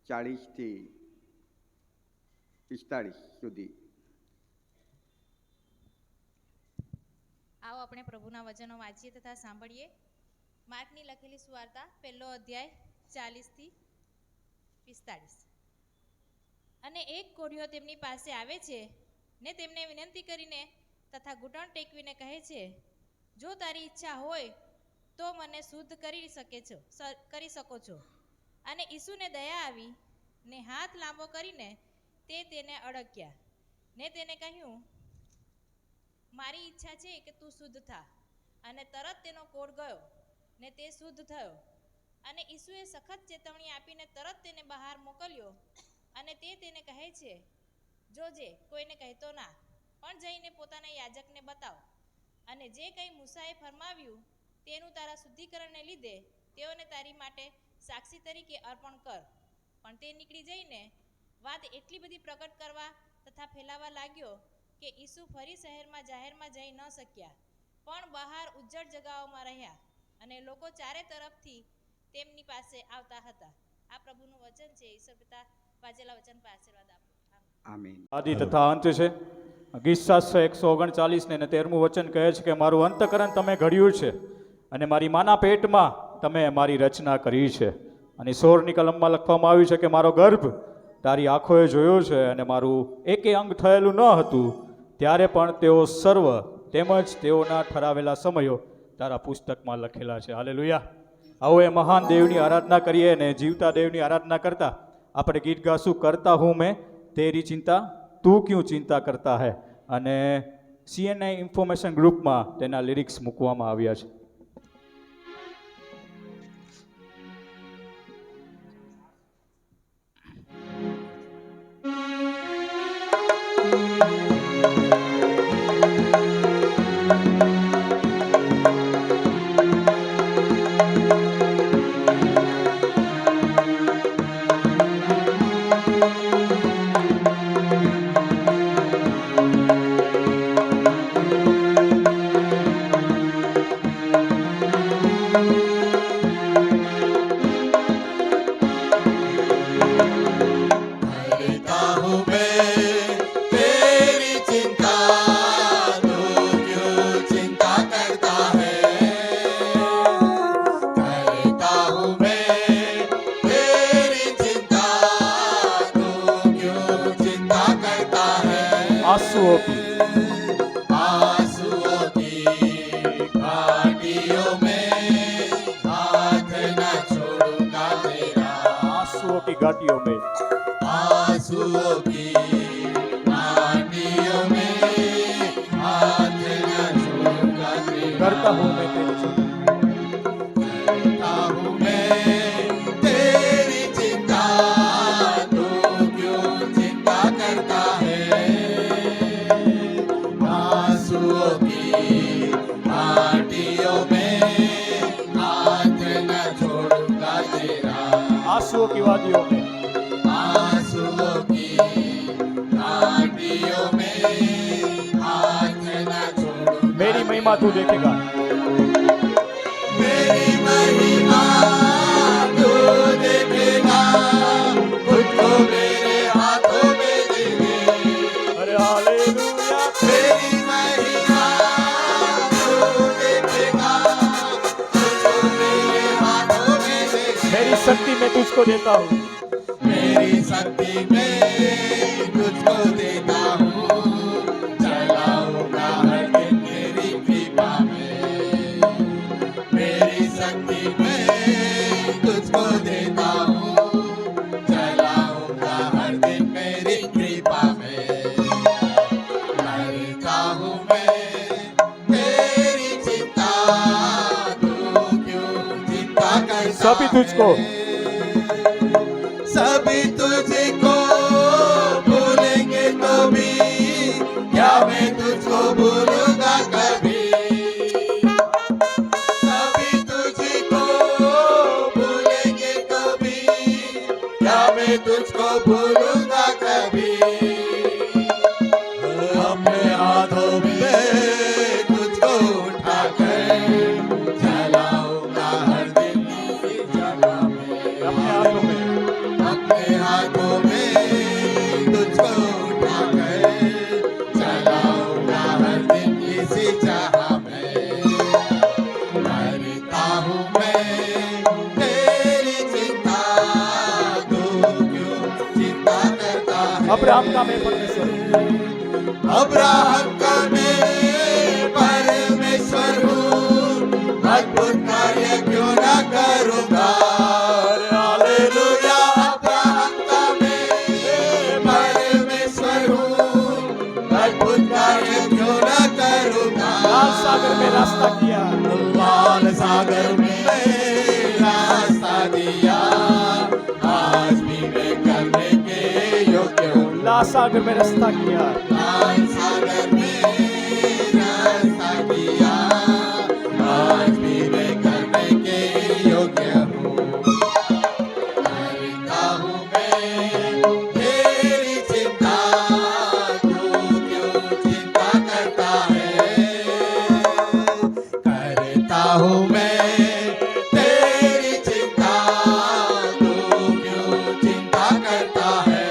40 થી 45 સુધી. આવો આપણે પ્રભુના વચનો વાંચીએ તથા સાંભળીએ. માર્કની લખેલી સુવાર્તા 1લો અધ્યાય 40 થી 45. અને એક કોઢિયો તેમની પાસે આવે છે ને તેમને વિનંતી કરીને તથા ઘૂંટણ ટેકવીને કહે છે, જો તારી ઈચ્છા હોય તો મને શુદ્ધ કરી શકો છો. અને ઈસુને દયા આવી ને હાથ લાંબો કરીને તેને અડક્યા ને તેને કહ્યું, મારી ઈચ્છા છે કે તું શુદ્ધ થા. અને તરત તેનો કોઢ ગયો ને તે શુદ્ધ થયો. અને ઈસુએ સખત ચેતવણી આપીને તરત તેને બહાર મોકલ્યો. અને તેને કહે છે, જોજે, કોઈને કહેતો ના, પણ જઈને પોતાના યાજકને બતાવ. અને જે કંઈ મૂસાએ ફરમાવ્યું તેનું તારા શુદ્ધિકરણને લીધે તેઓને તારી માટે સાક્ષી તરીકે અર્પણ કર. પણ તે નીકળી જઈને વાત એટલી બધી પ્રગટ કરવા તથા ફેલાવા લાગ્યો કે ઈસુ ફરી શહેરમાં જાહેરમાં જઈ ન શક્યા, પણ બહાર ઉજ્જડ જગાઓમાં રહ્યા, અને લોકો ચારે તરફથી તેમની પાસે આવતા હતા. આ પ્રભુનું વચન છે. ઈશ્વર પિતા વાંચેલા વચન પર આશીર્વાદ આપો. આમીન. આદિ તથા અંત છે. ગીત 739 ને 13મું વચન કહે છે કે મારું અંતકરણ તમે ઘડ્યું છે, અને મારી માના પેટમાં તમે મારી રચના કરી છે. અને 16ની કલમમાં લખવામાં આવ્યું છે કે મારો ગર્ભ તારી આંખોએ જોયો છે, અને મારું એકે અંગ થયેલું ન હતું ત્યારે પણ તેઓ સર્વ તેમજ તેઓના ઠરાવેલા સમયો તારા પુસ્તકમાં લખેલા છે. હાલેલુયા. આવો એ મહાન દેવની આરાધના કરીએ, અને જીવતા દેવની આરાધના કરતા આપણે ગીત ગાશું, કરતા હું મેં તેરી ચિંતા તું ક્યું ચિંતા કરતા હૈ, અને CNI ઇન્ફોર્મેશન ગ્રુપમાં તેના લિરિક્સ મૂકવામાં આવ્યા છે. आंसुओं की घाटियों में हाथ न छोड़ूंगा तेरा, आंसुओं की घाटियों में आंसुओं की घाटियों में हाथ न छोड़ूंगा तेरा, करता हूँ मैं तेरी चिंता, करता हूँ मैं तेरी चिंता, तू क्यों चिंता करता है, आंसुओं की घाटियों में हाथ न छोड़ूंगा तेरा, आंसुओं की वादियों में आंसुओं की घाटियों में हाथ न छोड़ूंगा, मेरी महिमा तू देखेगा, मेरी महिमा तू देखेगा, खुद को मेरे हाथों में दे दे, अरे हालेलुया, मेरी महिमा तू देखेगा, खुद को मेरे हाथों में दे दे, मेरी शक्ति मैं तुझको देता हूँ, मेरी शक्ति में तुझको देता हूँ, चलाऊंगा हर दिन तेरी कृपा में, मेरी शक्ति में तुझको देता हूँ, चलाऊंगा हर दिन मेरी कृपा में, करता हूँ मैं तेरी चिंता, तू क्यों चिंता करता सभी तुझको है? सभी तुझको भूलेंगे तो भी क्या मैं तुझको भूलूंगा कभी, सभी तुझको भूलेंगे तो भी क्या मैं तुझको भूलूंगा कभी, अपने हाथों में तुझको उठाकर चलाऊंगा हर दिन की जगह में, अपने हाथों में अपने हाथों में तुझको उठाकर चलाऊंगा हर दिन किसी चाह में, करता हूँ मैं तेरी चिंता, तू क्यों चिंता करता है, अब्राहम का मैं परमेश्वर हूँ, अब्राहम का मैं परमेश्वर हूँ, अद्भुत कार्य क्यों न करूँगा, हालेलुया, अब्राहम का मैं परमेश्वर हूँ, अद्भुत कार्य क्यों न करूँगा, लाल सागर में रास्ता किया, लाल सागर में रास्ता दिया, आज भी मैं करने के योग्य हूँ, लाल सागर में रास्ता किया, लाल सागर में रास्ता किया, आज भी मैं करने के योग्य हूँ, करता हूँ मैं तेरी चिंता, तू क्यों चिंता करता है, करता हूँ मैं तेरी चिंता, तू क्यों चिंता करता है,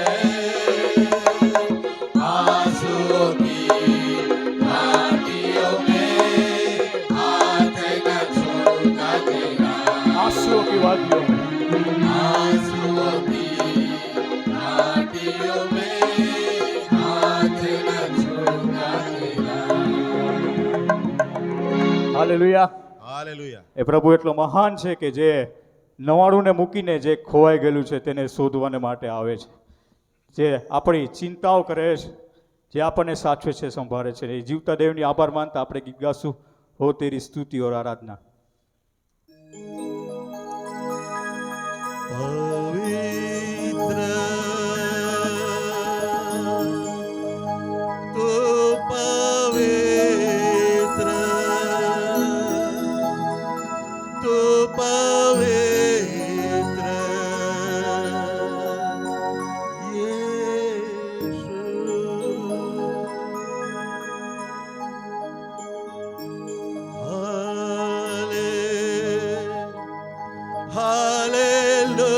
आंसुओं की घाटियों में हाथ न छोड़ूंगा तेरा, आंसुओं की वादियों में आंसुओं की घाटियों में हाथ न छोड़ूंगा तेरा, હાલેલુયા. હાલેલુયા. એ પ્રભુ એટલો મહાન છે કે જે 99 ને મૂકીને જે ખોવાઈ ગયેલું છે તેને શોધવાને માટે આવે છે. જે આપણી ચિંતાઓ કરે છે, જે આપણને સાચવે છે, સંભાળે છે, એ જીવતા દેવની આભાર માનતા આપણે ગીત ગાશું, હો તેરી સ્તુતિ ઓર આરાધના. પવિત્ર તું પવિત્ર તું પવિત્ર યેશુ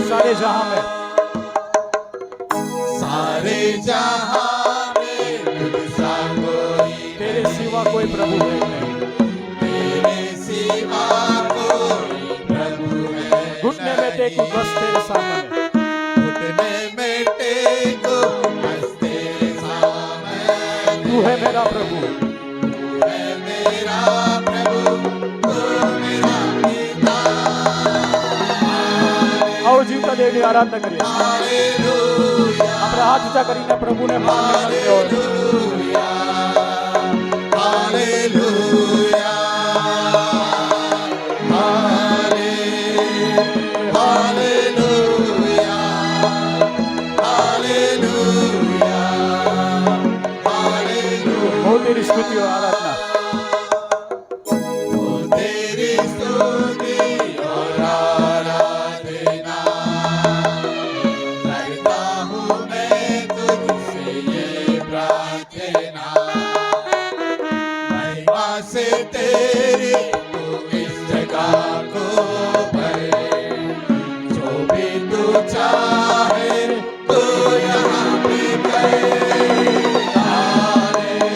सारे जहां में सारे जहां में तुझसा कोई तेरे सिवा कोई प्रभु है नहीं, तेरे सिवा कोई प्रभु है घुटने में टेकू बस तेरे सामने, घुटने में टेको बस तेरे सामने तू है मेरा प्रभु, तू है मेरा प्रभु तू मेरा पिता आओ जीवता देवની આરાધના કરીએ. हालेलुया આપણે હાથ ઊંચા કરીને પ્રભુને માન કરીએ. हालेलुया हालेलुया हालेलुया हालेलुया हो तेरी स्तुति और आराधना. ओ तेरी स्तुति और आराधना करता हूँ मैं तुझसे ये प्रार्थना महिमा से तेरी तू इस जगह को भर जो भी तू चाहे तू यहाँ पे करे hallelujah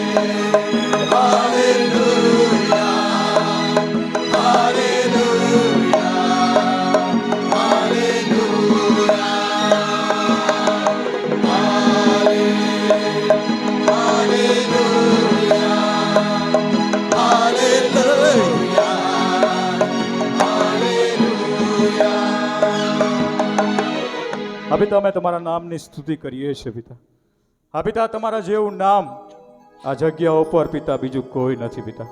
hallelujah hallelujah hallelujah hallelujah hallelujah હા પિતા, અમે તમારા નામની સ્તુતિ કરીએ છીએ પિતા. હા પિતા, તમારા જેવું નામ આ જગ્યા ઉપર પિતા બીજું કોઈ નથી પિતા.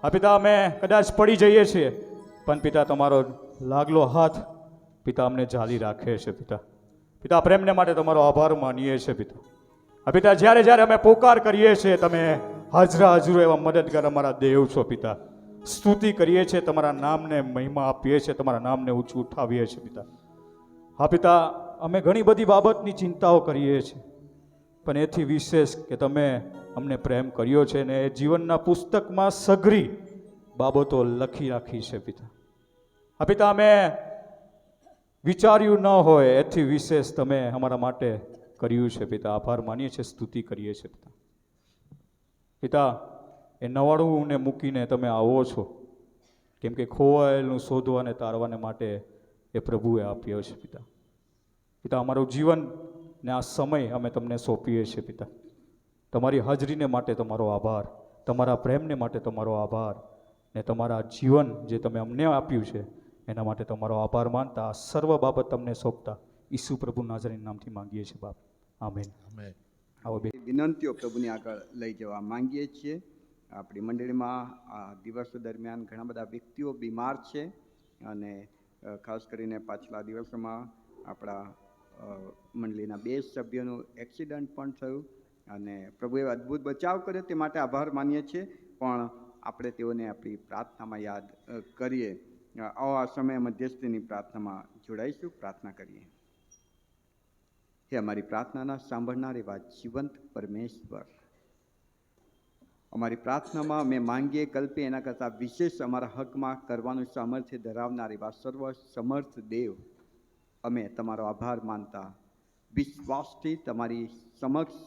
હા પિતા, અમે કદાચ પડી જઈએ છીએ પણ પિતા તમારો લાગલો હાથ પિતા અમને ઝાલી રાખે છે પિતા. પિતા, પ્રેમને માટે તમારો આભાર માનીએ છીએ પિતા. હા પિતા, જ્યારે જ્યારે અમે પોકાર કરીએ છીએ તમે હાજરા હજુર એવા મદદગાર અમારા દેવ છો પિતા. સ્તુતિ કરીએ છીએ, તમારા નામને મહિમા આપીએ છીએ, તમારા નામને ઊંચું ઉઠાવીએ છીએ પિતા. હા પિતા, અમે ઘણી બધી બાબતની ચિંતાઓ કરીએ છીએ પણ એથી વિશેષ કે તમે અમને પ્રેમ કર્યો છે ને એ જીવનના પુસ્તકમાં સઘરી બાબતો લખી રાખી છે પિતા. આ પિતા અમે વિચાર્યું ન હોય એથી વિશેષ તમે અમારા માટે કર્યું છે પિતા. આભાર માનીએ છીએ, સ્તુતિ કરીએ છીએ પિતા. પિતા, એ નવાળુંને મૂકીને તમે આવો છો, કેમ કે ખોવાયેલું શોધવા અને તારવાને માટે એ પ્રભુએ આપ્યો છે પિતા. પિતા, અમારું જીવન ને આ સમય અમે તમને સોંપીએ છીએ પિતા. તમારી હાજરીને માટે તમારો આભાર, તમારા પ્રેમને માટે તમારો આભાર, ને તમારા જીવન જે તમે અમને આપ્યું છે એના માટે તમારો આભાર માનતા આ સર્વ બાબત તમને સોંપતા ઈસુ પ્રભુ નાઝરેના નામથી માંગીએ છીએ બાપ. આમેન. આમેન. આવો બે વિનંતીઓ પ્રભુની આગળ લઈ જવા માંગીએ છીએ. આપણી મંડળીમાં આ દિવસો દરમિયાન ઘણા બધા વ્યક્તિઓ બીમાર છે અને ખાસ કરીને પાછલા દિવસોમાં આપણા મંડળીના 2 સભ્યોનું એક્સિડન્ટ પણ થયું અને પ્રભુએ અદ્ભુત બચાવ કર્યો તે માટે આભાર માનીએ છીએ. પણ આપણે તેઓને આપણી પ્રાર્થનામાં યાદ કરીએ. આવા સમયે મધ્યસ્થીની પ્રાર્થનામાં જોડાઈશું. પ્રાર્થના કરીએ. હે અમારી પ્રાર્થનાના સાંભળનાર એવા જીવંત પરમેશ્વર, અમારી પ્રાર્થનામાં અમે માંગીએ કલ્પીએ એના કરતાં વિશેષ અમારા હકમાં કરવાનું સામર્થ્ય ધરાવનાર એવા સર્વ સમર્થ દેવ, અમે તમારો આભાર માનતા વિશ્વાસથી તમારી સમક્ષ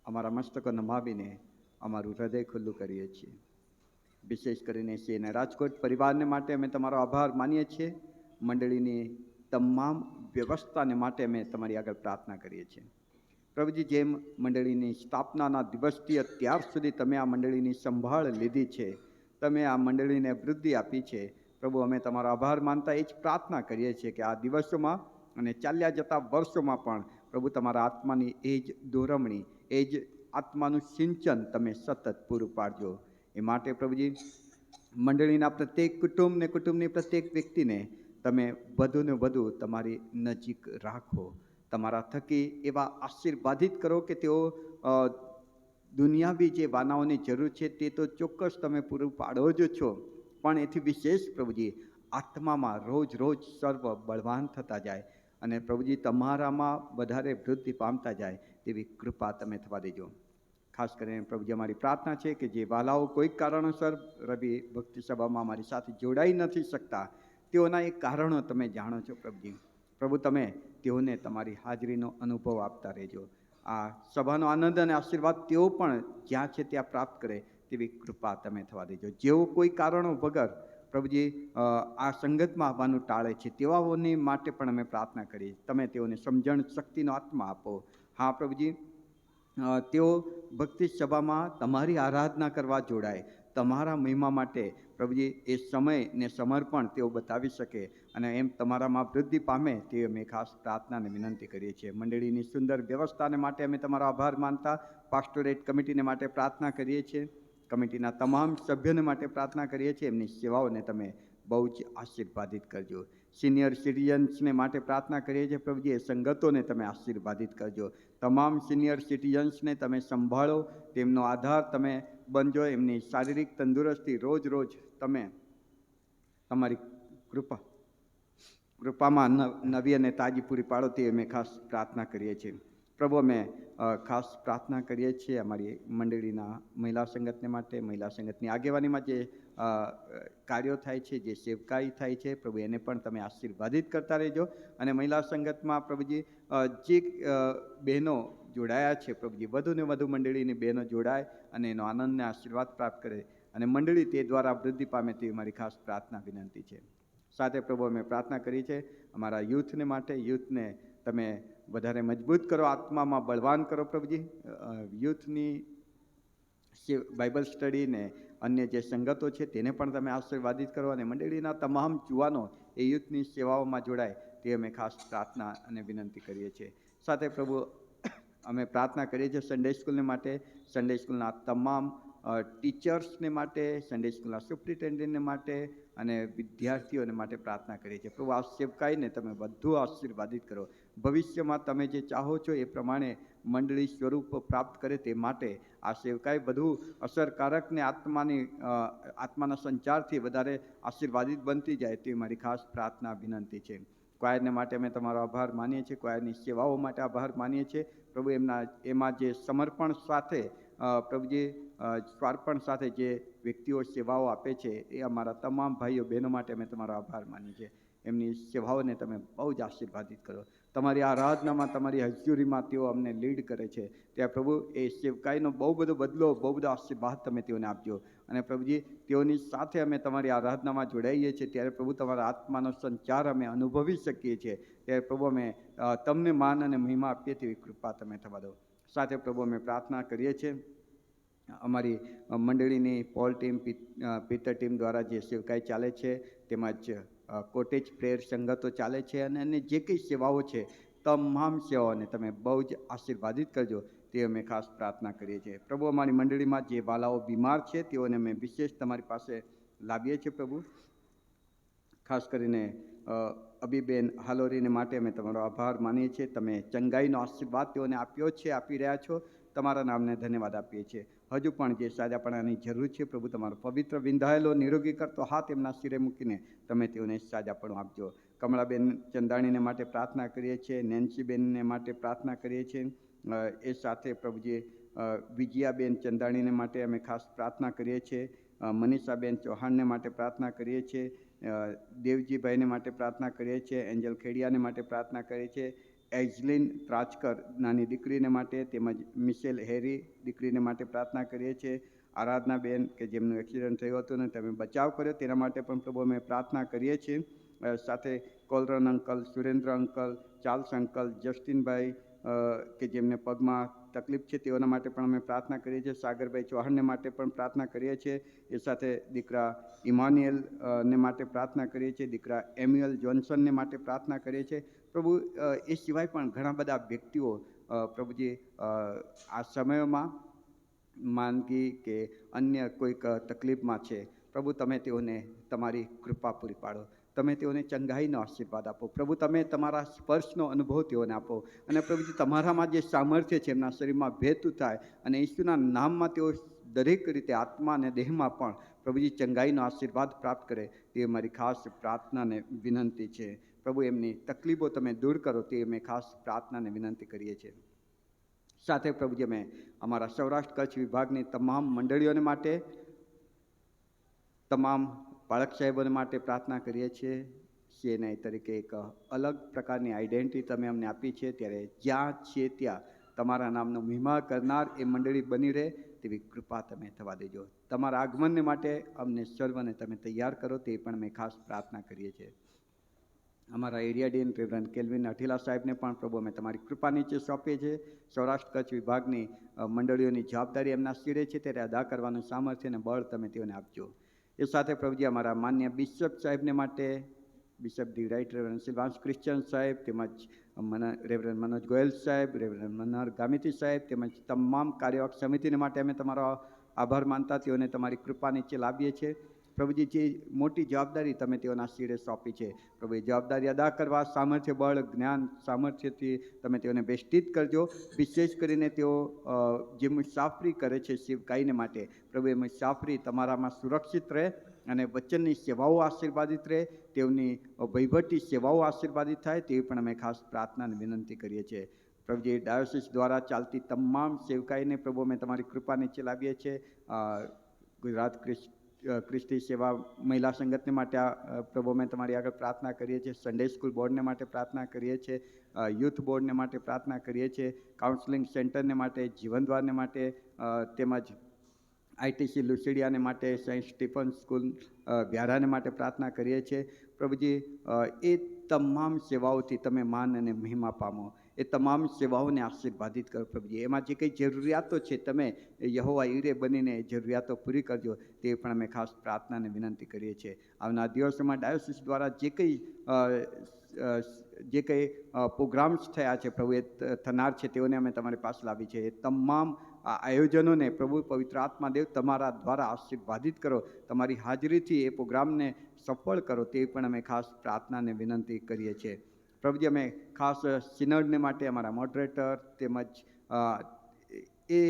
અમારા મસ્તકો નમાવીને અમારું હૃદય ખુલ્લું કરીએ છીએ. વિશેષ કરીને છે અને રાજકોટ પરિવારને માટે અમે તમારો આભાર માનીએ છીએ. મંડળીની તમામ વ્યવસ્થાને માટે અમે તમારી આગળ પ્રાર્થના કરીએ છીએ. પ્રભુજી, જેમ મંડળીની સ્થાપનાના દિવસથી અત્યાર સુધી તમે આ મંડળીની સંભાળ લીધી છે, તમે આ મંડળીને વૃદ્ધિ આપી છે, પ્રભુ અમે તમારો આભાર માનતા એ જ પ્રાર્થના કરીએ છીએ કે આ દિવસોમાં અને ચાલ્યા જતા વર્ષોમાં પણ પ્રભુ તમારા આત્માની એ જ દોરવણી, એ જ આત્માનું સિંચન તમે સતત પૂરું પાડજો. એ માટે પ્રભુજી, મંડળીના પ્રત્યેક કુટુંબ ને કુટુંબની પ્રત્યેક વ્યક્તિને તમે વધુને વધુ તમારી નજીક રાખો. તમારા થકી એવા આશીર્વાદિત કરો કે તેઓ દુનિયાવી જે વાનાઓની જરૂર છે તે તો ચોક્કસ તમે પૂરું પાડો જ છો, પણ એથી વિશેષ પ્રભુજી આત્મામાં રોજ રોજ સર્વ બળવાન થતા જાય અને પ્રભુજી તમારામાં વધારે વૃદ્ધિ પામતા જાય તેવી કૃપા તમે થવા દેજો. ખાસ કરીને પ્રભુજી અમારી પ્રાર્થના છે કે જે વાલાઓ કોઈક કારણોસર રવિ ભક્તિ સભામાં અમારી સાથે જોડાઈ નથી શકતા, તેઓના એ કારણો તમે જાણો છો પ્રભુજી. પ્રભુ, તમે તેઓને તમારી હાજરીનો અનુભવ આપતા રહેજો. આ સભાનો આનંદ અને આશીર્વાદ તેઓ પણ જ્યાં છે ત્યાં પ્રાપ્ત કરે તેવી કૃપા તમે થવા દેજો. જેઓ કોઈ કારણો વગર પ્રભુજી આ સંગતમાં આવવાનું ટાળે છે તેવાઓની માટે પણ અમે પ્રાર્થના કરીએ. તમે તેઓને સમજણ શક્તિનો આત્મા આપો. હા પ્રભુજી, તેઓ ભક્તિ સભામાં તમારી આરાધના કરવા જોડાય, તમારા મહિમા માટે પ્રભુજી એ સમય ને સમર્પણ તેઓ બતાવી શકે અને એમ તમારામાં વૃદ્ધિ પામે તે અમે ખાસ પ્રાર્થનાને વિનંતી કરીએ છીએ. મંડળીની સુંદર વ્યવસ્થાને માટે અમે તમારો આભાર માનતા પાસ્ટોરેટ કમિટીને માટે પ્રાર્થના કરીએ છીએ. કમિટીના તમામ સભ્યોને માટે પ્રાર્થના કરીએ છીએ. એમની સેવાઓને તમે બહુ જ આશીર્વાદિત કરજો. સિનિયર સિટીઝન્સને માટે પ્રાર્થના કરીએ છીએ પ્રભુજી, એ સંગતોને તમે આશીર્વાદિત કરજો. તમામ સિનિયર સિટીઝન્સને તમે સંભાળો, તેમનો આધાર તમે બનજો. એમની શારીરિક તંદુરસ્તી રોજ રોજ તમે તમારી કૃપામાં નવી અને તાજી પૂરી પાડો તે અમે ખાસ પ્રાર્થના કરીએ છીએ. પ્રભુ, અમે ખાસ પ્રાર્થના કરીએ છીએ અમારી મંડળીના મહિલા સંગતને માટે. મહિલા સંગતની આગેવાનીમાં જે કાર્યો થાય છે, જે સેવકાઈ થાય છે, પ્રભુ એને પણ તમે આશીર્વાદિત કરતા રહેજો. અને મહિલા સંગતમાં પ્રભુજી જે બહેનો જોડાયા છે પ્રભુજી, વધુને વધુ મંડળીની બહેનો જોડાય અને એનો આનંદને આશીર્વાદ પ્રાપ્ત કરે અને મંડળી તે દ્વારા વૃદ્ધિ પામે તેવી મારી ખાસ પ્રાર્થના વિનંતી છે. સાથે પ્રભુ અમે પ્રાર્થના કરી છે અમારા યુથને માટે. યુથને તમે વધારે મજબૂત કરો, આત્મામાં બળવાન કરો પ્રભુજી. યુથની બાઇબલ સ્ટડી ને અન્ય જે સંગતો છે તેને પણ તમે આશીર્વાદિત કરો અને મંડળીના તમામ જુવાનો એ યુથની સેવાઓમાં જોડાય તે અમે ખાસ પ્રાર્થના અને વિનંતી કરીએ છીએ. સાથે પ્રભુ અમે પ્રાર્થના કરીએ છીએ સન્ડે સ્કૂલને માટે. સન્ડે સ્કૂલના તમામ ટીચર્સને માટે, સન્ડે સ્કૂલના સુપ્રિન્ટેન્ડન્ટને માટે અને વિદ્યાર્થીઓને માટે પ્રાર્થના કરીએ છીએ. પ્રભુ, આ સેવકાઈને તમે વધુ આશીર્વાદિત કરો. ભવિષ્યમાં તમે જે ચાહો છો એ પ્રમાણે મંડળી સ્વરૂપ પ્રાપ્ત કરે તે માટે આ સેવકાઈ વધુ અસરકારક ને આત્માના સંચારથી વધારે આશીર્વાદિત બનતી જાય તે મારી ખાસ પ્રાર્થના વિનંતી છે. ક્વાયરને માટે અમે તમારો આભાર માનીએ છીએ, ક્વાયરની સેવાઓ માટે આભાર માનીએ છીએ પ્રભુ. એમાં જે સમર્પણ સાથે પ્રભુજી સ્વાર્પણ સાથે જે વ્યક્તિઓ સેવાઓ આપે છે એ અમારા તમામ ભાઈઓ બહેનો માટે અમે તમારો આભાર માનીએ છીએ. એમની સેવાઓને તમે બહુ જ આશીર્વાદિત કરો. તમારી આરાધનામાં, તમારી હજુરીમાં તેઓ અમને લીડ કરે છે ત્યાં પ્રભુ એ સેવકાઈનો બહુ બધો બદલો, બહુ બધો આશીર્વાદ તમે તેઓને આપજો. અને પ્રભુજી તેઓની સાથે અમે તમારી આરાધનામાં જોડાઈએ છીએ ત્યારે પ્રભુ તમારા આત્માનો સંચાર અમે અનુભવી શકીએ છીએ ત્યારે પ્રભુ અમે તમને માન અને મહિમા આપીએ તેવી કૃપા તમે થવા દો. સાથે પ્રભુ અમે પ્રાર્થના કરીએ છીએ અમારી મંડળીની પોલ ટીમ, પિત્તર ટીમ દ્વારા જે સેવકાઈ ચાલે છે, તેમજ કોટેજ પ્રેયર સંગતો ચાલે છે અને અન્ય જે કંઈ સેવાઓ છે તમામ સેવાઓને તમે બહુ જ આશીર્વાદિત કરજો તે અમે ખાસ પ્રાર્થના કરીએ છીએ પ્રભુ. અમારી મંડળીમાં જે બાલાઓ બીમાર છે તેઓને અમે વિશેષ તમારી પાસે લાવીએ છીએ પ્રભુ. ખાસ કરીને અબીબેન હાલોરીને માટે અમે તમારો આભાર માનીએ છીએ. તમે ચંગાઈનો આશીર્વાદ તેઓને આપ્યો છે, આપી રહ્યા છો. તમારા નામને ધન્યવાદ આપીએ છીએ. હજુ પણ જે સાજાપણાની જરૂર છે પ્રભુ, તમારો પવિત્ર વિંધાયેલો નિરોગી કરતો હાથ એમના શિરે મૂકીને તમે તેઓને સાજાપણું આપજો. કમળાબેન ચંદાણીને માટે પ્રાર્થના કરીએ છીએ, નેન્સીબેનને માટે પ્રાર્થના કરીએ છીએ. એ સાથે પ્રભુજી વિજયાબેન ચંદાણીને માટે અમે ખાસ પ્રાર્થના કરીએ છીએ. મનીષાબેન ચૌહાણને માટે પ્રાર્થના કરીએ છીએ. દેવજીભાઈને માટે પ્રાર્થના કરીએ છીએ. એન્જલ ખેડિયાને માટે પ્રાર્થના કરીએ છીએ. એઝલિન ત્રાચકર નાની દીકરીને માટે, તેમજ મિશેલ હેરી દીકરીને માટે પ્રાર્થના કરીએ છીએ. આરાધનાબેન કે જેમનું એક્સિડન્ટ થયું હતું ને તમે બચાવ કર્યો તેના માટે પણ પ્રભુ અમે પ્રાર્થના કરીએ છીએ. સાથે કોલરન uncle, Surendra uncle, Charles uncle, જસ્ટિનભાઈ કે જેમને પગમાં તકલીફ છે તેઓના માટે પણ અમે પ્રાર્થના કરીએ છીએ. સાગરભાઈ ચૌહાણને માટે પણ પ્રાર્થના કરીએ છીએ. એ સાથે દીકરા ઇમાન્યુએલ ને માટે પ્રાર્થના કરીએ છીએ. દીકરા એમ્યુઅલ જોન્સનને માટે પ્રાર્થના કરીએ છીએ પ્રભુ. એ સિવાય પણ ઘણા બધા વ્યક્તિઓ પ્રભુજી આ સમયોમાં માંદગી કે અન્ય કોઈક તકલીફમાં છે પ્રભુ, તમે તેઓને તમારી કૃપા પૂરી પાડો. તમે તેઓને ચંગાઈનો આશીર્વાદ આપો પ્રભુ. તમે તમારા સ્પર્શનો અનુભવ તેઓને આપો. અને પ્રભુજી તમારામાં જે સામર્થ્ય છે એમના શરીરમાં ભેતું થાય અને ઈસુના નામમાં તેઓ દરેક રીતે આત્મા અને દેહમાં પણ પ્રભુજી ચંગાઈનો આશીર્વાદ પ્રાપ્ત કરે તે અમારી ખાસ પ્રાર્થના અને વિનંતી છે પ્રભુ. એમની તકલીફો તમે દૂર કરો તે અમે ખાસ પ્રાર્થના અને વિનંતી કરીએ છીએ. સાથે પ્રભુજી અમે અમારા સૌરાષ્ટ્ર કચ્છ વિભાગની તમામ મંડળીઓને માટે, તમામ બાળક સાહેબોને માટે પ્રાર્થના કરીએ છીએ. સીએનઆઈ તરીકે એક અલગ પ્રકારની આઈડેન્ટિટી તમે અમને આપી છે ત્યારે જ્યાં છીએ ત્યાં તમારા નામનો મહિમા કરનાર એ મંડળી બની રહે તેવી કૃપા તમે થવા દેજો. તમારા આગમનને માટે અમને સર્વને તમે તૈયાર કરો તે પણ અમે ખાસ પ્રાર્થના કરીએ છીએ. અમારા એરિયા ડીન રેવરન્ડ કેલ્વિન અઠીલા સાહેબને પણ પ્રભુ અમે તમારી કૃપા નીચે સોંપીએ છીએ. સૌરાષ્ટ્ર કચ્છ વિભાગની મંડળીઓની જવાબદારી એમના શિરે છે ત્યારે અદા કરવાનું સામર્થ્ય અને બળ તમે તેઓને આપજો. એ સાથે પ્રભુજી અમારા માન્ય બિશપ સાહેબને માટે, bishop the right reverend Silvans Christian સાહેબ, તેમજ રેવરન્ડ મનોજ ગોયલ સાહેબ, રેવરન્ડ મનહર ગામિતી સાહેબ, તેમજ તમામ કાર્યવાહક સમિતિને માટે અમે તમારો આભાર માનતા તેઓને તમારી કૃપા નીચે લાવીએ છીએ પ્રભુજી. જે મોટી જવાબદારી તમે તેઓના શિરે સોંપી છે પ્રભુ, એ જવાબદારી અદા કરવા સામર્થ્ય, બળ, જ્ઞાન, સામર્થ્યથી તમે તેઓને બેષ્ટિત કરજો. વિશેષ કરીને તેઓ જે મુસાફરી કરે છે સેવકાઈને માટે પ્રભુ, એ મુસાફરી તમારામાં સુરક્ષિત રહે અને વચનની સેવાઓ આશીર્વાદિત રહે, તેઓની વહીવટી સેવાઓ આશીર્વાદિત થાય તેવી પણ અમે ખાસ પ્રાર્થના અને વિનંતી કરીએ છીએ પ્રભુજી. ડાયોસિસ દ્વારા ચાલતી તમામ સેવકાઈને પ્રભુ અમે તમારી કૃપા નીચે લાવીએ છીએ. ગુજરાત ક્રિસ્તી સેવા મહિલા સંગતને માટે પ્રભુ અમે તમારી આગળ પ્રાર્થના કરીએ છીએ. સન્ડે સ્કૂલ બોર્ડને માટે પ્રાર્થના કરીએ છીએ. યુથ બોર્ડને માટે પ્રાર્થના કરીએ છીએ. કાઉન્સેલિંગ સેન્ટરને માટે, જીવનદ્વારને માટે, તેમજ આઈટીસી લુસીડિયાને માટે, સેન્ટ સ્ટીફન સ્કૂલ વ્યારાને માટે પ્રાર્થના કરીએ છીએ પ્રભુજી. એ તમામ સેવાઓથી તમે માન અને મહિમા પામો. એ તમામ સેવાઓને આશીર્વાદિત કરો પ્રભુજી. એમાં જે કંઈ જરૂરિયાતો છે તમે યહોવા ઈરે બનીને જરૂરિયાતો પૂરી કરજો તે પણ અમે ખાસ પ્રાર્થના અને વિનંતી કરીએ છીએ. આવનાર દિવસોમાં ડાયોસિસ દ્વારા જે કંઈ પ્રોગ્રામ્સ થયા છે પ્રભુ, એ થનાર છે તેઓને અમે તમારી પાસે લાવી છે. એ તમામ આયોજનોને પ્રભુ પવિત્ર આત્માદેવ તમારા દ્વારા આશીર્વાદિત કરો. તમારી હાજરીથી એ પ્રોગ્રામને સફળ કરો તે પણ અમે ખાસ પ્રાર્થના અને વિનંતી કરીએ છીએ પ્રભુજી. અમે ખાસ સિનડને માટે અમારા મોડરેટર તેમજ એ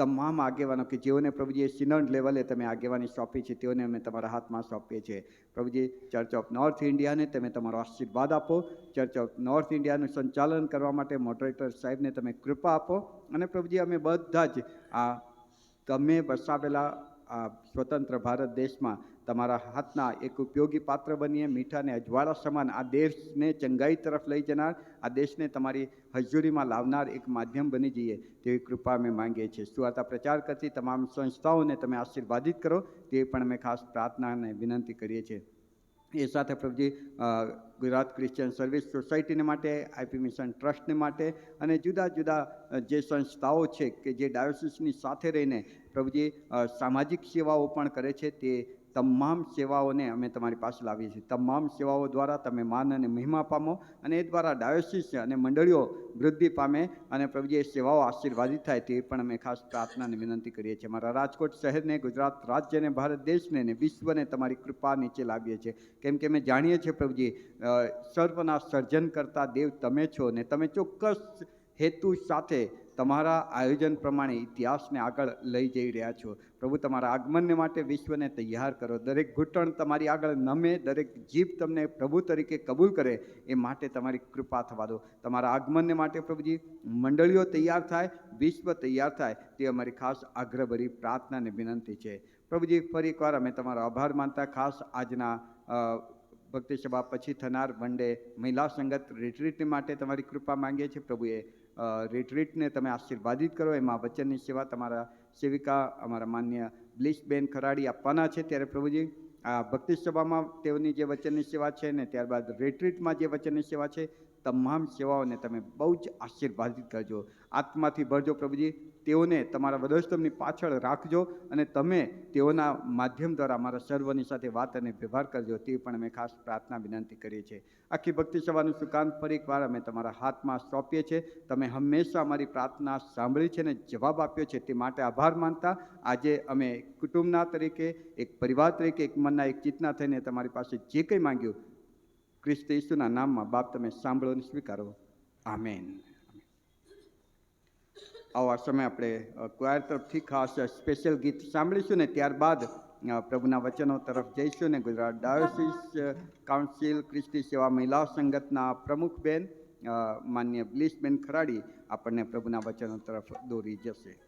તમામ આગેવાનો કે જેઓને પ્રભુજીએ સિનોડ લેવલે તમે આગેવાની સોંપી છે તેઓને અમે તમારા હાથમાં સોંપીએ છીએ. પ્રભુજી, ચર્ચ ઓફ નોર્થ ઇન્ડિયાને તમે તમારો આશીર્વાદ આપો. ચર્ચ ઓફ નોર્થ ઇન્ડિયાનું સંચાલન કરવા માટે મોડરેટર સાહેબને તમે કૃપા આપો. અને પ્રભુજી, અમે બધા જ આ તમે વસાવેલા આ સ્વતંત્ર ભારત દેશમાં તમારા હાથના એક ઉપયોગી પાત્ર બનીએ. મીઠા અને અજવાળા સમાન આ દેશને ચંગાઈ તરફ લઈ જનાર, આ દેશને તમારી હજુરીમાં લાવનાર એક માધ્યમ બની જઈએ તેવી કૃપા અમે માંગીએ છીએ. સુવાર્તા પ્રચાર કરતી તમામ સંસ્થાઓને તમે આશીર્વાદિત કરો તે પણ અમે ખાસ પ્રાર્થના અને વિનંતી કરીએ છીએ. એ સાથે પ્રભુજી, ગુજરાત ક્રિશ્ચિયન સર્વિસ સોસાયટીને માટે, આઈપી મિશન ટ્રસ્ટને માટે અને જુદા જુદા જે સંસ્થાઓ છે કે જે ડાયોસિસની સાથે રહીને પ્રભુજી સામાજિક સેવાઓ પણ કરે છે, તે તમામ સેવાઓને અમે તમારી પાસે લાવીએ છીએ. તમામ સેવાઓ દ્વારા તમે માન અને મહિમા પામો અને એ દ્વારા ડાયોસિસ અને મંડળીઓ વૃદ્ધિ પામે અને પ્રભુજી એ સેવાઓ આશીર્વાદિત થાય તે પણ અમે ખાસ પ્રાર્થના અને વિનંતી કરીએ છીએ. અમારા રાજકોટ શહેરને, ગુજરાત રાજ્યને, ભારત દેશને ને વિશ્વને તમારી કૃપા નીચે લાવીએ છીએ. કેમ કે અમે જાણીએ છીએ પ્રભુજી, સર્વના સર્જન કરતા દેવ તમે છો ને તમે ચોક્કસ હેતુ સાથે તમારા આયોજન પ્રમાણે ઇતિહાસને આગળ લઈ જઈ રહ્યા છો. પ્રભુ, તમારા આગમનને માટે વિશ્વને તૈયાર કરો. દરેક ઘૂંટણ તમારી આગળ નમે, દરેક જીભ તમને પ્રભુ તરીકે કબૂલ કરે એ માટે તમારી કૃપા થવા દો. તમારા આગમનને માટે પ્રભુજી મંડળીઓ તૈયાર થાય, વિશ્વ તૈયાર થાય તે અમારી ખાસ આગ્રહભરી પ્રાર્થના અને વિનંતી છે. પ્રભુજી, ફરી એકવાર અમે તમારો આભાર માનતા ખાસ આજના ભક્તિ સભા પછી થનાર વન ડે મહિલા સંગત રિટ્રીટને માટે તમારી કૃપા માંગીએ છીએ. પ્રભુએ રિટ્રીટને તમે આશીર્વાદિત કરો. એમાં વચનની સેવા તમારા સેવિકા અમારા માન્ય બ્લિસબેન ખરાડી આપવાના છે. ત્યારે પ્રભુજી, આ ભક્તિ સભામાં તેઓની જે વચનની સેવા છે ને ત્યારબાદ રિટ્રીટમાં જે વચનની સેવા છે, તમામ સેવાઓને તમે બહુ જ આશીર્વાદિત કરજો, આત્માથી ભરજો. પ્રભુજી, તેઓને તમારા વધસ્તંભની પાછળ રાખજો અને તમે તેઓના માધ્યમ દ્વારા અમારા સર્વની સાથે વાત અને વ્યવહાર કરજો તે પણ અમે ખાસ પ્રાર્થના વિનંતી કરીએ છીએ. આખી ભક્તિ સભાનું સુકાન ફરી એકવાર અમે તમારા હાથમાં સોંપીએ છીએ. તમે હંમેશા અમારી પ્રાર્થના સાંભળી છે અને જવાબ આપ્યો છે તે માટે આભાર માનતા આજે અમે કુટુંબના તરીકે, એક પરિવાર તરીકે, એક મનના એક ચિત્તના થઈને તમારી પાસે જે કંઈ માંગ્યું ખ્રિસ્ત ઈસુના નામમાં બાપ તમે સાંભળો અને સ્વીકારો. આમેન. આવો આ સમય આપણે ક્વાયર તરફથી ખાસ સ્પેશિયલ ગીત સાંભળીશું ને ત્યારબાદ પ્રભુના વચનો તરફ જઈશું ને ગુજરાત ડાયોસિસ કાઉન્સિલ ખ્રિસ્તી સેવા મહિલા સંગતના પ્રમુખ બેન માન્ય બ્લિસબેન ખરાડી આપણને પ્રભુના વચનો તરફ દોરી જશે.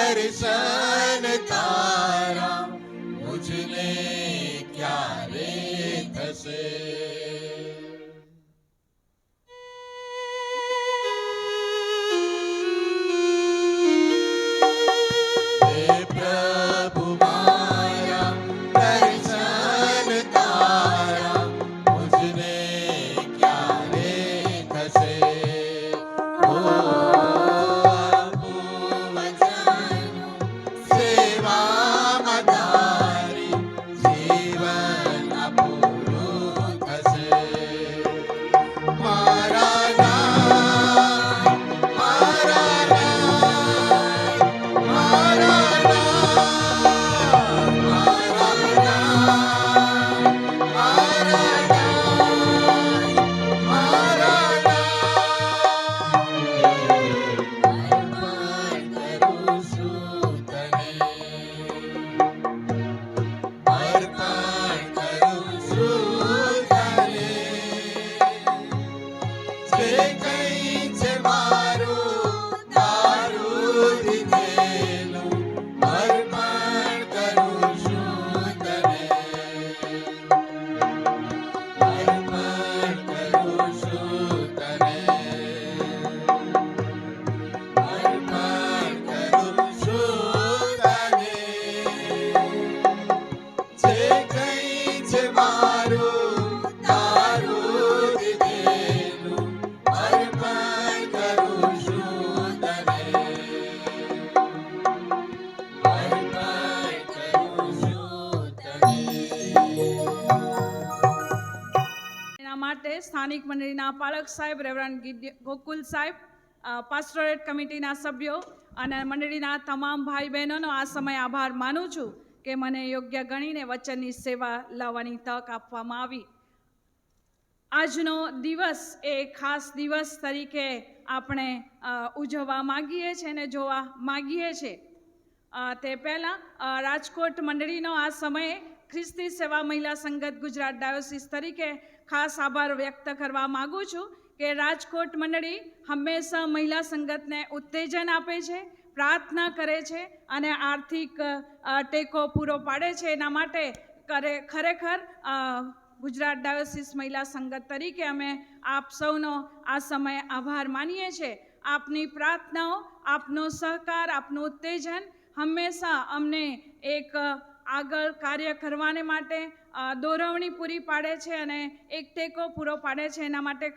दर्शन तारा मुझने क्यारे थसे। हे प्रभु माया दर्शन तारा मुझने क्यारे थसे। ओ सेवा मदारी जीवन अपूरो थसे। मारा नाम मारा नाम मारा नाम मारा नाम मारा नाम मारा नाम करूं सूतने अर्पण करूं सूतने। जे कहीं छे माરું તારું દીધેલું અર્પણ કરું છું તને। અર્પણ કરું છું તને। અર્પણ કરું છું તને। જે કहीं છે મારું તારું દીધેલું અર્પણ કરું છું તને। અર્પણ કરું છું તને। એના માટે સ્થાનિક મંડળીના પાલક સાહેબ રેવરાન્ડ ગોકુલ સાહેબ, પાસ્ટોરેટ કમિટીના સભ્યો અને મંડળીના તમામ ભાઈ બહેનોનો આ સમય આભાર માનું છું કે મને યોગ્ય ગણીને વચનની સેવા લાવવાની તક આપવામાં આવી. આજનો દિવસ એ ખાસ દિવસ તરીકે આપણે ઉજવવા માગીએ છીએ અને જોવા માગીએ છીએ. તે પહેલાં રાજકોટ મંડળીનો આ સમયે ખ્રિસ્તી સેવા મહિલા સંગત ગુજરાત ડાયોસીસ તરીકે ખાસ આભાર વ્યક્ત કરવા માગું છું કે રાજકોટ મંડળી હંમેશા મહિલા સંગતને ઉત્તેજન આપે છે, પ્રાર્થના કરે છે અને આર્થિક ટેકો પૂરો પાડે છે. એના માટે ખરેખર ગુજરાત ડાયોસીસ મહિલા સંગત તરીકે અમે આપ સૌનો આ સમયે આભાર માનીએ છીએ. આપની પ્રાર્થનાઓ, આપનો સહકાર, આપનું ઉત્તેજન હંમેશા અમને એક આગળ કાર્ય કરવાને માટે દોરવણી પૂરી પાડે છે અને એક ટેકો પૂરો પાડે છે. એના માટે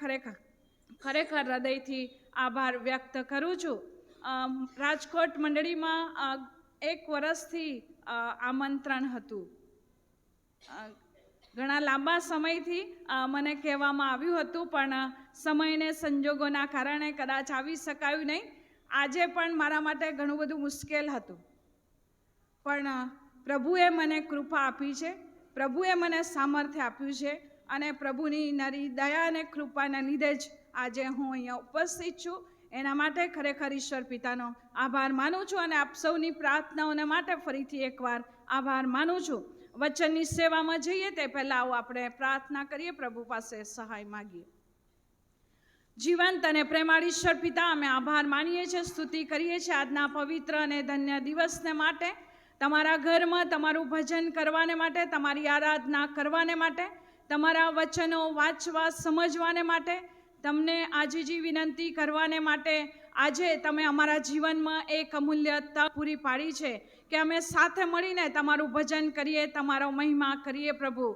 ખરેખર હૃદયથી આભાર વ્યક્ત કરું છું. રાજકોટ મંડળીમાં 1 વર્ષથી આમંત્રણ હતું. ઘણા લાંબા સમયથી મને કહેવામાં આવ્યું હતું, પણ સમયને સંજોગોના કારણે કદાચ આવી શકાયું નહીં. આજે પણ મારા માટે ઘણું બધું મુશ્કેલ હતું, પણ પ્રભુએ મને કૃપા આપી છે, પ્રભુએ મને સામર્થ્ય આપ્યું છે અને પ્રભુની નરી દયા અને કૃપાના લીધે જ આજે હું અહીંયા ઉપસ્થિત છું. એના માટે ખરેખર ઈશ્વર પિતાનો આભાર માનું છું અને આપ સૌની પ્રાર્થનાઓને માટે ફરીથી એકવાર આભાર માનું છું. વચનની સેવામાં જઈએ તે પહેલાં આવો આપણે પ્રાર્થના કરીએ, પ્રભુ પાસે સહાય માગીએ. જીવંત અને પ્રેમાળ ઈશ્વર પિતા, અમે આભાર માનીએ છીએ, સ્તુતિ કરીએ છીએ આજના પવિત્ર અને ધન્ય દિવસને માટે, તમારા ઘરમાં તમારું ભજન કરવાને માટે, તમારી આરાધના કરવાને માટે, તમારા વચનો વાંચવા સમજવાને માટે, તમને આજીજી વિનંતી કરવાને માટે આજે તમે અમારા જીવનમાં એક અમૂલ્ય તક પૂરી પાડી છે કે અમે સાથે મળીને તમારું ભજન કરીએ, તમારો મહિમા કરીએ. પ્રભુ,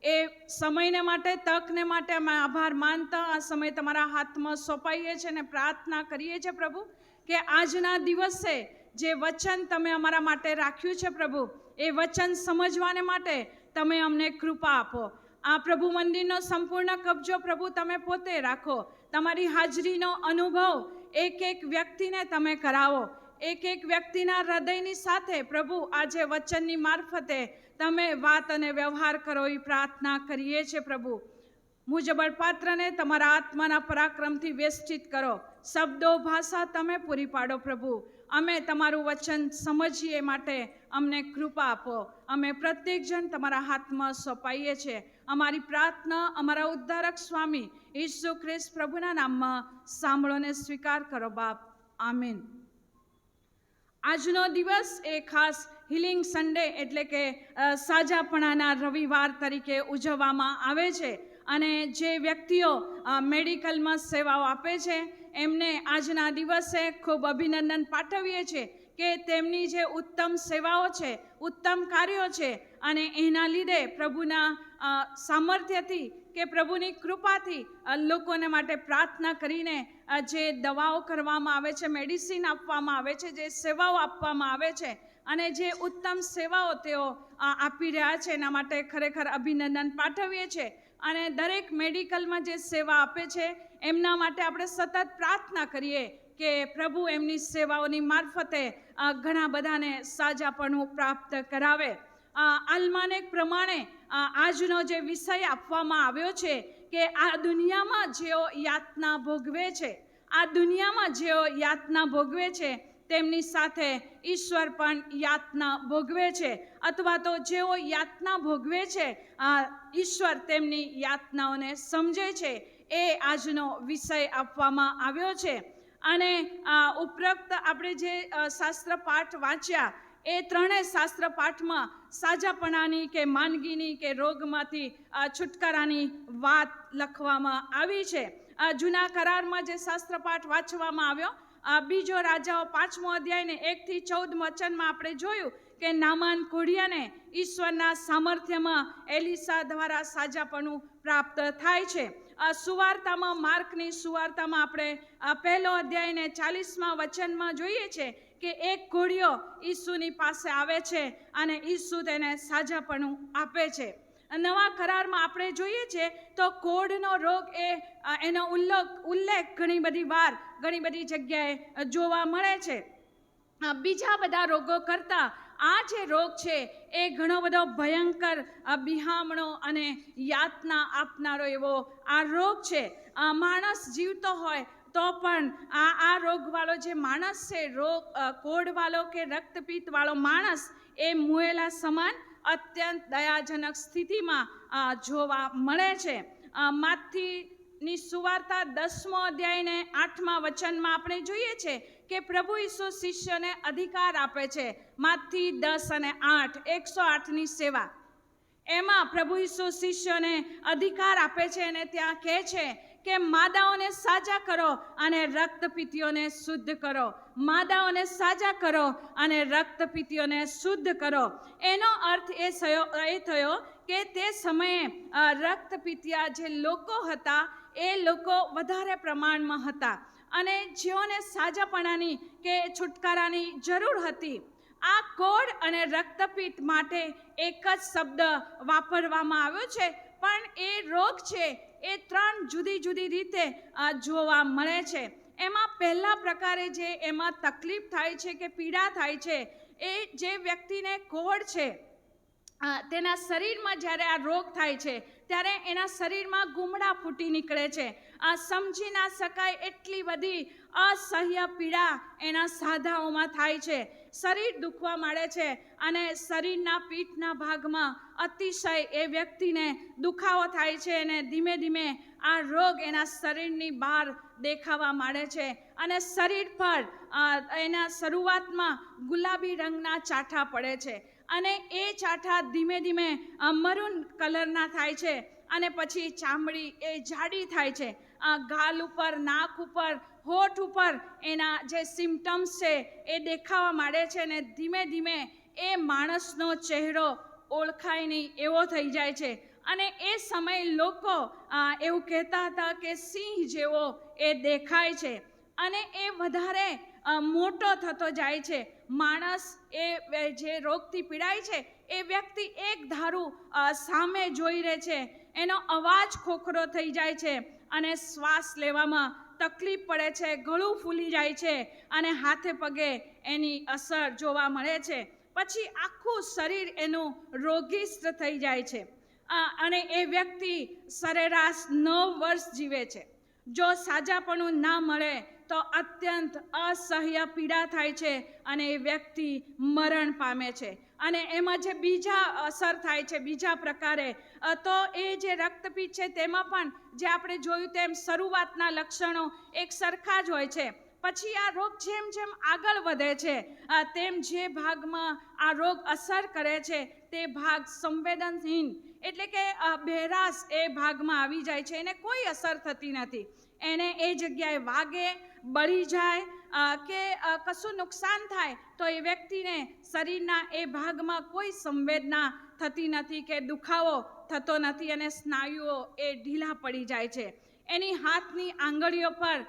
એ સમયને માટે, તકને માટે અમે આભાર માનતા આ સમય તમારા હાથમાં સોંપાઈએ છીએ અને પ્રાર્થના કરીએ છીએ પ્રભુ કે આજના દિવસે જે વચન તમે અમારા માટે રાખ્યું છે પ્રભુ, એ વચન સમજવાને માટે તમે અમને કૃપા આપો. આ પ્રભુ મંદિરનો સંપૂર્ણ કબજો પ્રભુ તમે પોતે રાખો. તમારી હાજરીનો અનુભવ એક એક વ્યક્તિને તમે કરાવો. એક એક વ્યક્તિના હૃદયની સાથે પ્રભુ આજે વચનની મારફતે તમે વાત અને વ્યવહાર કરો એ પ્રાર્થના કરીએ છીએ પ્રભુ. મુજબળ પાત્રને તમારા આત્માના પરાક્રમથી વેષ્ટિત કરો. શબ્દો, ભાષા તમે પૂરી પાડો પ્રભુ. અમે તમારું વચન સમજીએ માટે અમને કૃપા આપો. અમે પ્રત્યેક જણ તમારા હાથમાં સોંપાઈએ છીએ. અમારી પ્રાર્થના અમારા ઉદ્ધારક સ્વામી ઈસુ ખ્રિસ્ત પ્રભુના નામમાં સાંભળો ને સ્વીકાર કરો બાપ. આમીન. આજનો દિવસ એ ખાસ હિલિંગ સન્ડે એટલે કે સાજાપણાના રવિવાર તરીકે ઉજવવામાં આવે છે. અને જે વ્યક્તિઓ મેડિકલમાં સેવાઓ આપે છે એમને આજના દિવસે ખૂબ અભિનંદન પાઠવીએ છીએ કે તેમની જે ઉત્તમ સેવાઓ છે, ઉત્તમ કાર્યો છે, અને એના લીધે પ્રભુના સામર્થ્યથી કે પ્રભુની કૃપાથી લોકોને માટે પ્રાર્થના કરીને જે દવાઓ કરવામાં આવે છે, મેડિસિન આપવામાં આવે છે, જે સેવાઓ આપવામાં આવે છે અને જે ઉત્તમ સેવાઓ તેઓ આપી રહ્યા છે એના માટે ખરેખર અભિનંદન પાઠવીએ છીએ. અને દરેક મેડિકલમાં જે સેવા આપે છે એમના માટે આપણે સતત પ્રાર્થના કરીએ કે પ્રભુ એમની સેવાઓની મારફતે ઘણા બધાને સાજાપણું પ્રાપ્ત કરાવે. આલ્માનેક પ્રમાણે આજનો જે વિષય આપવામાં આવ્યો છે કે આ દુનિયામાં જેઓ યાતના ભોગવે છે, આ દુનિયામાં જેઓ યાતના ભોગવે છે તેમની સાથે ઈશ્વર પણ યાતના ભોગવે છે, અથવા તો જેઓ યાતના ભોગવે છે ઈશ્વર તેમની યાતનાઓને સમજે છે. એ આજનો વિષય આપવામાં આવ્યો છે. અને ઉપરોક્ત આપણે જે શાસ્ત્ર પાઠ વાંચ્યા એ ત્રણેય શાસ્ત્ર પાઠમાં સાજાપણાની કે માંદગીની કે રોગમાંથી છુટકારાની વાત લખવામાં આવી છે. જૂના કરારમાં જે શાસ્ત્ર પાઠ વાંચવામાં આવ્યો, બીજો રાજાઓ 5મો અધ્યાયને 1 થી 14 વચનમાં આપણે જોયું કે નામાન કોઢિયાને ઈશ્વરના સામર્થ્યમાં એલિસા દ્વારા સાજાપણું પ્રાપ્ત થાય છે. સુવાર્તામાં, માર્કની સુવાર્તામાં આપણે 1લો અધ્યાયને 40મા વચનમાં જોઈએ છે કે એક કોઢિયો ઈસુની પાસે આવે છે અને ઈસુ તેને સાજાપણું આપે છે. નવા કરારમાં આપણે જોઈએ છે તો કોઢનો રોગ એનો ઉલ્લેખ ઘણી બધી વાર, ઘણી બધી જગ્યાએ જોવા મળે છે. બીજા બધા રોગો કરતાં આ જે રોગ છે એ ઘણો બધો ભયંકર, બિહામણો અને યાતના આપનારો એવો આ રોગ છે. માણસ જીવતો હોય તો પણ આ રોગવાળો જે માણસ છે, કોઢવાળો કે રક્તપિત્તવાળો માણસ, એ મુએલા સમાન અત્યંત દયાજનક સ્થિતિમાં જોવા મળે છે. માથીની સુવાર્તા 10મો અધ્યાયને 8મા વચનમાં આપણે જોઈએ છે કે પ્રભુ ઈસુ શિષ્યોને અધિકાર આપે છે. માથી 10 અને 8, 108ની સેવા, એમાં પ્રભુ ઈસુ શિષ્યોને અધિકાર આપે છે અને ત્યાં કહે છે કે માદાઓને સાજા કરો અને રક્તપિત્તીઓને શુદ્ધ કરો. માદાઓને સાજા કરો અને રક્તપિત્તીઓને શુદ્ધ કરો. એનો અર્થ એ થયો કે તે સમયે રક્તપિત્તિયા જે લોકો હતા એ લોકો વધારે પ્રમાણમાં હતા અને જેઓને સાજાપણાની કે છુટકારાની જરૂર હતી. આ કોઢ અને રક્તપિત્ત માટે એક જ શબ્દ વાપરવામાં આવ્યો છે, પણ એ રોગ છે એ 3 જુદી જુદી રીતે જોવા મળે છે. એમાં પહેલા પ્રકારે જે એમાં તકલીફ થાય છે કે પીડા થાય છે, એ જે વ્યક્તિને કોઢ છે તેના શરીરમાં જ્યારે આ રોગ થાય છે ત્યારે એના શરીરમાં ગુમડા ફૂટી નીકળે છે. સમજી ના શકાય એટલી બધી અસહ્ય પીડા એના સાધાઓમાં થાય છે. શરીર દુખવા માંડે છે અને શરીરના પીઠના ભાગમાં અતિશય એ વ્યક્તિને દુખાવો થાય છે અને ધીમે ધીમે આ રોગ એના શરીરની બહાર દેખાવા માંડે છે અને શરીર પર એના શરૂઆતમાં ગુલાબી રંગના ચાઠા પડે છે અને એ ચાઠા ધીમે ધીમે મરૂન કલરના થાય છે અને પછી ચામડી એ જાડી થાય છે. ગાલ ઉપર, નાક ઉપર, હોઠ ઉપર એના જે સિમ્ટમ્સ છે એ દેખાવા માંડે છે અને ધીમે ધીમે એ માણસનો ચહેરો ઓળખાય નહીં એવો થઈ જાય છે. અને એ સમયે લોકો એવું કહેતા હતા કે સિંહ જેવો એ દેખાય છે અને એ વધારે મોટો થતો જાય છે. માણસ એ જે રોગથી પીડાય છે એ વ્યક્તિ એક ધારું સામે જોઈ રહે છે, એનો અવાજ ખોખરો થઈ જાય છે અને શ્વાસ લેવામાં તકલીફ પડે છે, ગળું ફૂલી જાય છે અને હાથે પગે એની અસર જોવા મળે છે. પછી આખું શરીર એનું રોગીસ્ત થઈ જાય છે અને એ વ્યક્તિ સરેરાશ 9 વર્ષ જીવે છે. જો સાજાપણું ના મળે તો અત્યંત અસહ્ય પીડા થાય છે અને એ વ્યક્તિ મરણ પામે છે. અને એમાં જે બીજા અસર થાય છે બીજા પ્રકારે, તો એ જે રક્તપિત્ત છે તેમાં પણ જે આપણે જોયું તેમ શરૂઆતના લક્ષણો એક સરખા જ હોય છે, પછી આ રોગ જેમ જેમ આગળ વધે છે તેમ જે ભાગમાં આ રોગ અસર કરે છે તે ભાગ સંવેદનહીન એટલે કે બહેરાશ એ ભાગમાં આવી જાય છે, એને કોઈ અસર થતી નથી. એને એ જગ્યાએ વાગે, બળી જાય કે કશું નુકસાન થાય તો એ વ્યક્તિને શરીરના એ ભાગમાં કોઈ સંવેદના થતી નથી કે દુખાવો થતો નથી અને સ્નાયુઓ એ ઢીલા પડી જાય છે. એની હાથની આંગળીઓ પર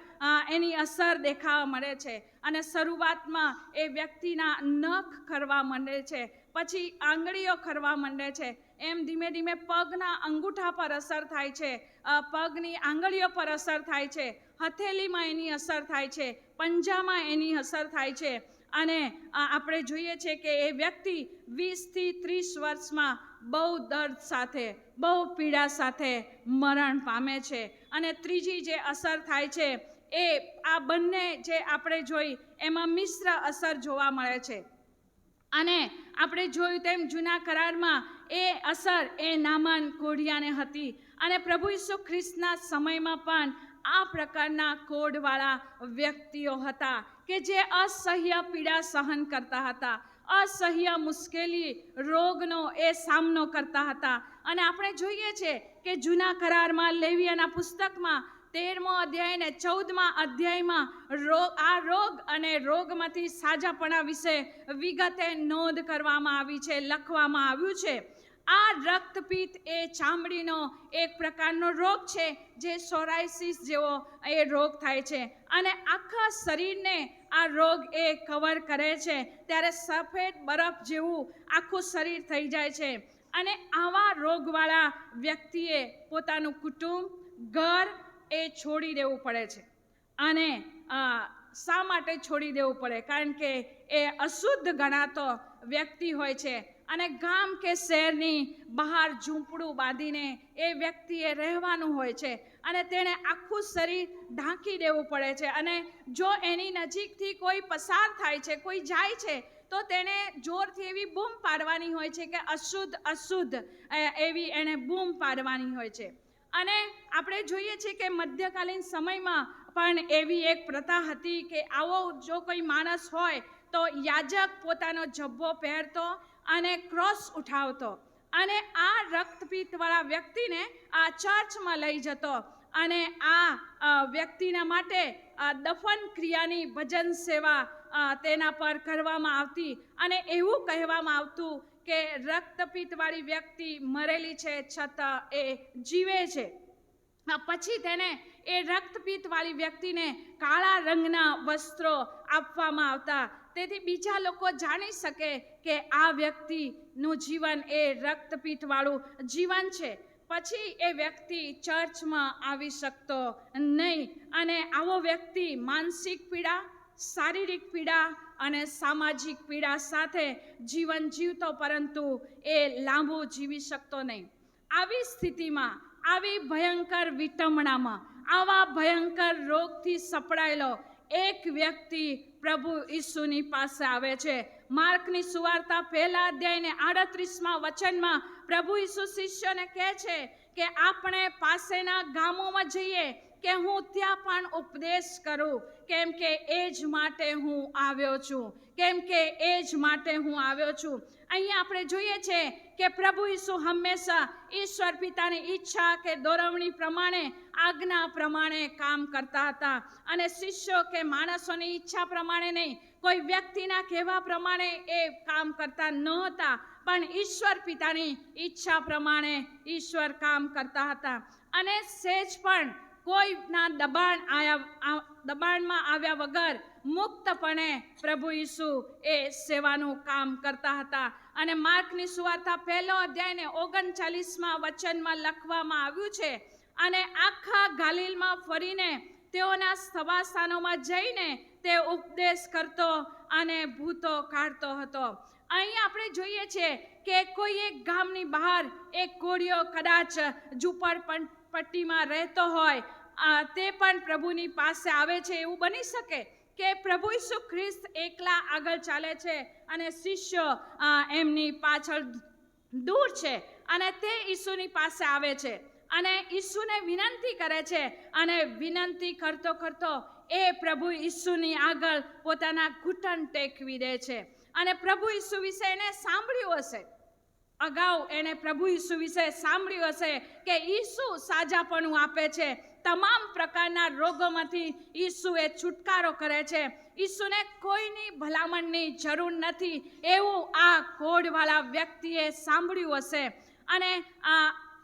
એની અસર દેખાવા મળે છે અને શરૂઆતમાં એ વ્યક્તિના નખ ખરવા માંડે છે, પછી આંગળીઓ ખરવા માંડે છે, એમ ધીમે ધીમે પગના અંગૂઠા પર અસર થાય છે, પગની આંગળીઓ પર અસર થાય છે, હથેળીમાં એની અસર થાય છે, પંજામાં એની અસર થાય છે અને આપણે જોઈએ છે કે એ વ્યક્તિ 20 થી 30 વર્ષમાં બહુ દર્દ સાથે, બહુ પીડા સાથે મરણ પામે છે. અને ત્રીજી જે અસર થાય છે એ આ બંને જે આપણે જોઈ એમાં મિશ્ર અસર જોવા મળે છે. અને આપણે જોયું તેમ જૂના કરારમાં એ અસર એ નામાન કોઢિયાને હતી અને પ્રભુ ઈસુ ખ્રિસ્તના સમયમાં પણ આ પ્રકારના કોઢવાળા વ્યક્તિઓ હતા કે જે અસહ્ય પીડા સહન કરતા હતા, અસહ્ય મુશ્કેલી રોગનો એ સામનો કરતા હતા. અને આપણે જોઈએ છે કે જૂના કરારમાં લેવીયાના પુસ્તકમાં 13મો અધ્યાય ને 14મા અધ્યાયમાં આ રોગ અને રોગમાંથી સાજાપણા વિશે વિગતે નોંધ કરવામાં આવી છે, લખવામાં આવ્યું છે. આ રક્તપિત્ત એ ચામડીનો એક પ્રકારનો રોગ છે જે સોરાયસિસ જેવો એ રોગ થાય છે અને આખા શરીરને આ રોગ એ કવર કરે છે. ત્યારે સફેદ બરફ જેવું આખું શરીર થઈ જાય છે અને આવા રોગવાળા વ્યક્તિએ પોતાનું કુટુંબ, ઘર એ છોડી દેવું પડે છે. અને શા માટે છોડી દેવું પડે? કારણ કે એ અશુદ્ધ ગણાતો વ્યક્તિ હોય છે અને ગામ કે શહેરની બહાર ઝૂંપડું બાંધીને એ વ્યક્તિએ રહેવાનું હોય છે અને તેણે આખું શરીર ઢાંકી દેવું પડે છે. અને જો એની નજીકથી કોઈ પસાર થાય છે, કોઈ જાય છે તો તેણે જોરથી એવી બૂમ પાડવાની હોય છે કે અશુદ્ધ અશુદ્ધ એવી એણે બૂમ પાડવાની હોય છે. અને આપણે જોઈએ છીએ કે મધ્યકાલીન સમયમાં પણ એવી એક પ્રથા હતી કે આવો જો કોઈ માણસ હોય તો યાજક પોતાનો જબ્બો પહેરતો અને ક્રોસ ઉઠાવતો અને આ રક્તપિત્તવાળા વ્યક્તિને આ ચર્ચમાં લઈ જતો અને આ વ્યક્તિના માટે દફન ક્રિયાની ભજન સેવા તેના પર કરવામાં આવતી અને એવું કહેવામાં આવતું કે રક્તપિત્તવાળી વ્યક્તિ મરેલી છે છતાં એ જીવે છે. પછી તેને એ રક્તપિત્તવાળી વ્યક્તિને કાળા રંગના વસ્ત્રો આપવામાં આવતા, તેથી બીજા લોકો જાણી શકે કે આ વ્યક્તિનું જીવન એ રક્તપિત્તવાળું જીવન છે. પછી એ વ્યક્તિ ચર્ચમાં આવી શકતો નહીં અને આવો વ્યક્તિ માનસિક પીડા, શારીરિક પીડા અને સામાજિક પીડા સાથે જીવન જીવતો, પરંતુ એ લાંબુ જીવી શકતો નહીં. આવી સ્થિતિમાં, આવી ભયંકર વિટમણામાં, આવા ભયંકર રોગથી સપડાયેલો એક વ્યક્તિ પ્રભુ ઈસુની પાસે આવે છે. માર્કની સુવાર્તા 1 અધ્યાયને 38મા વચનમાં પ્રભુ ઈસુ શિષ્યોને કહે છે કે આપણે પાસેના ગામોમાં જઈએ કે હું ત્યાં પણ ઉપદેશ કરું, કેમ કે એ જ માટે હું આવ્યો છું, કેમ કે એ જ માટે હું આવ્યો છું. અહીંયા આપણે જોઈએ છે કે પ્રભુ ઈસુ હંમેશા ઈશ્વર પિતાની ઈચ્છા કે દોરવણી પ્રમાણે, આજ્ઞા પ્રમાણે કામ કરતા હતા અને શિષ્યો કે માણસોની ઈચ્છા પ્રમાણે નહીં, કોઈ વ્યક્તિના કહેવા પ્રમાણે એ કામ કરતા નહોતા, પણ ઈશ્વર પિતાની ઈચ્છા પ્રમાણે ઈશ્વર કામ કરતા હતા. અને સહેજ પણ કોઈના દબાણમાં આવ્યા વગર મુક્તપણે પ્રભુ ઈસુ એ સેવાનું કામ કરતા હતા. અને માર્કની સુવાર્તા 1 અધ્યાયને 39મા વચનમાં લખવામાં આવ્યું છે, અને આખા ગાલિલમાં ફરીને તેઓના સભાસ્થાનોમાં જઈને તે ઉપદેશ કરતો અને ભૂતો કાઢતો હતો. અહીં આપણે જોઈએ છીએ કે કોઈ એક ગામની બહાર એક કોઢિયો કદાચ ઝૂંપડપટ્ટીમાં રહેતો હોય, તે પણ પ્રભુની પાસે આવે છે. એવું બની શકે કે પ્રભુ ઈસુ ખ્રિસ્ત એકલા આગળ ચાલે છે અને શિષ્યો એમની પાછળ દૂર છે અને તે ઈસુની પાસે આવે છે અને ઈસુને વિનંતી કરે છે અને વિનંતી કરતો કરતો એ પ્રભુ ઈસુની આગળ પોતાના ઘૂંટણ ટેકવી દે છે. અને પ્રભુ ઈસુ વિશે એને સાંભળ્યું હશે, અગાઉ એને પ્રભુ ઈસુ વિશે સાંભળ્યું હશે કે ઈસુ સાજાપણું આપે છે, તમામ પ્રકારના રોગોમાંથી ઈસુ એ છુટકારો કરે છે, ઈસુને કોઈની ભલામણની જરૂર નથી, એવું આ કોઢવાળા વ્યક્તિએ સાંભળ્યું હશે. અને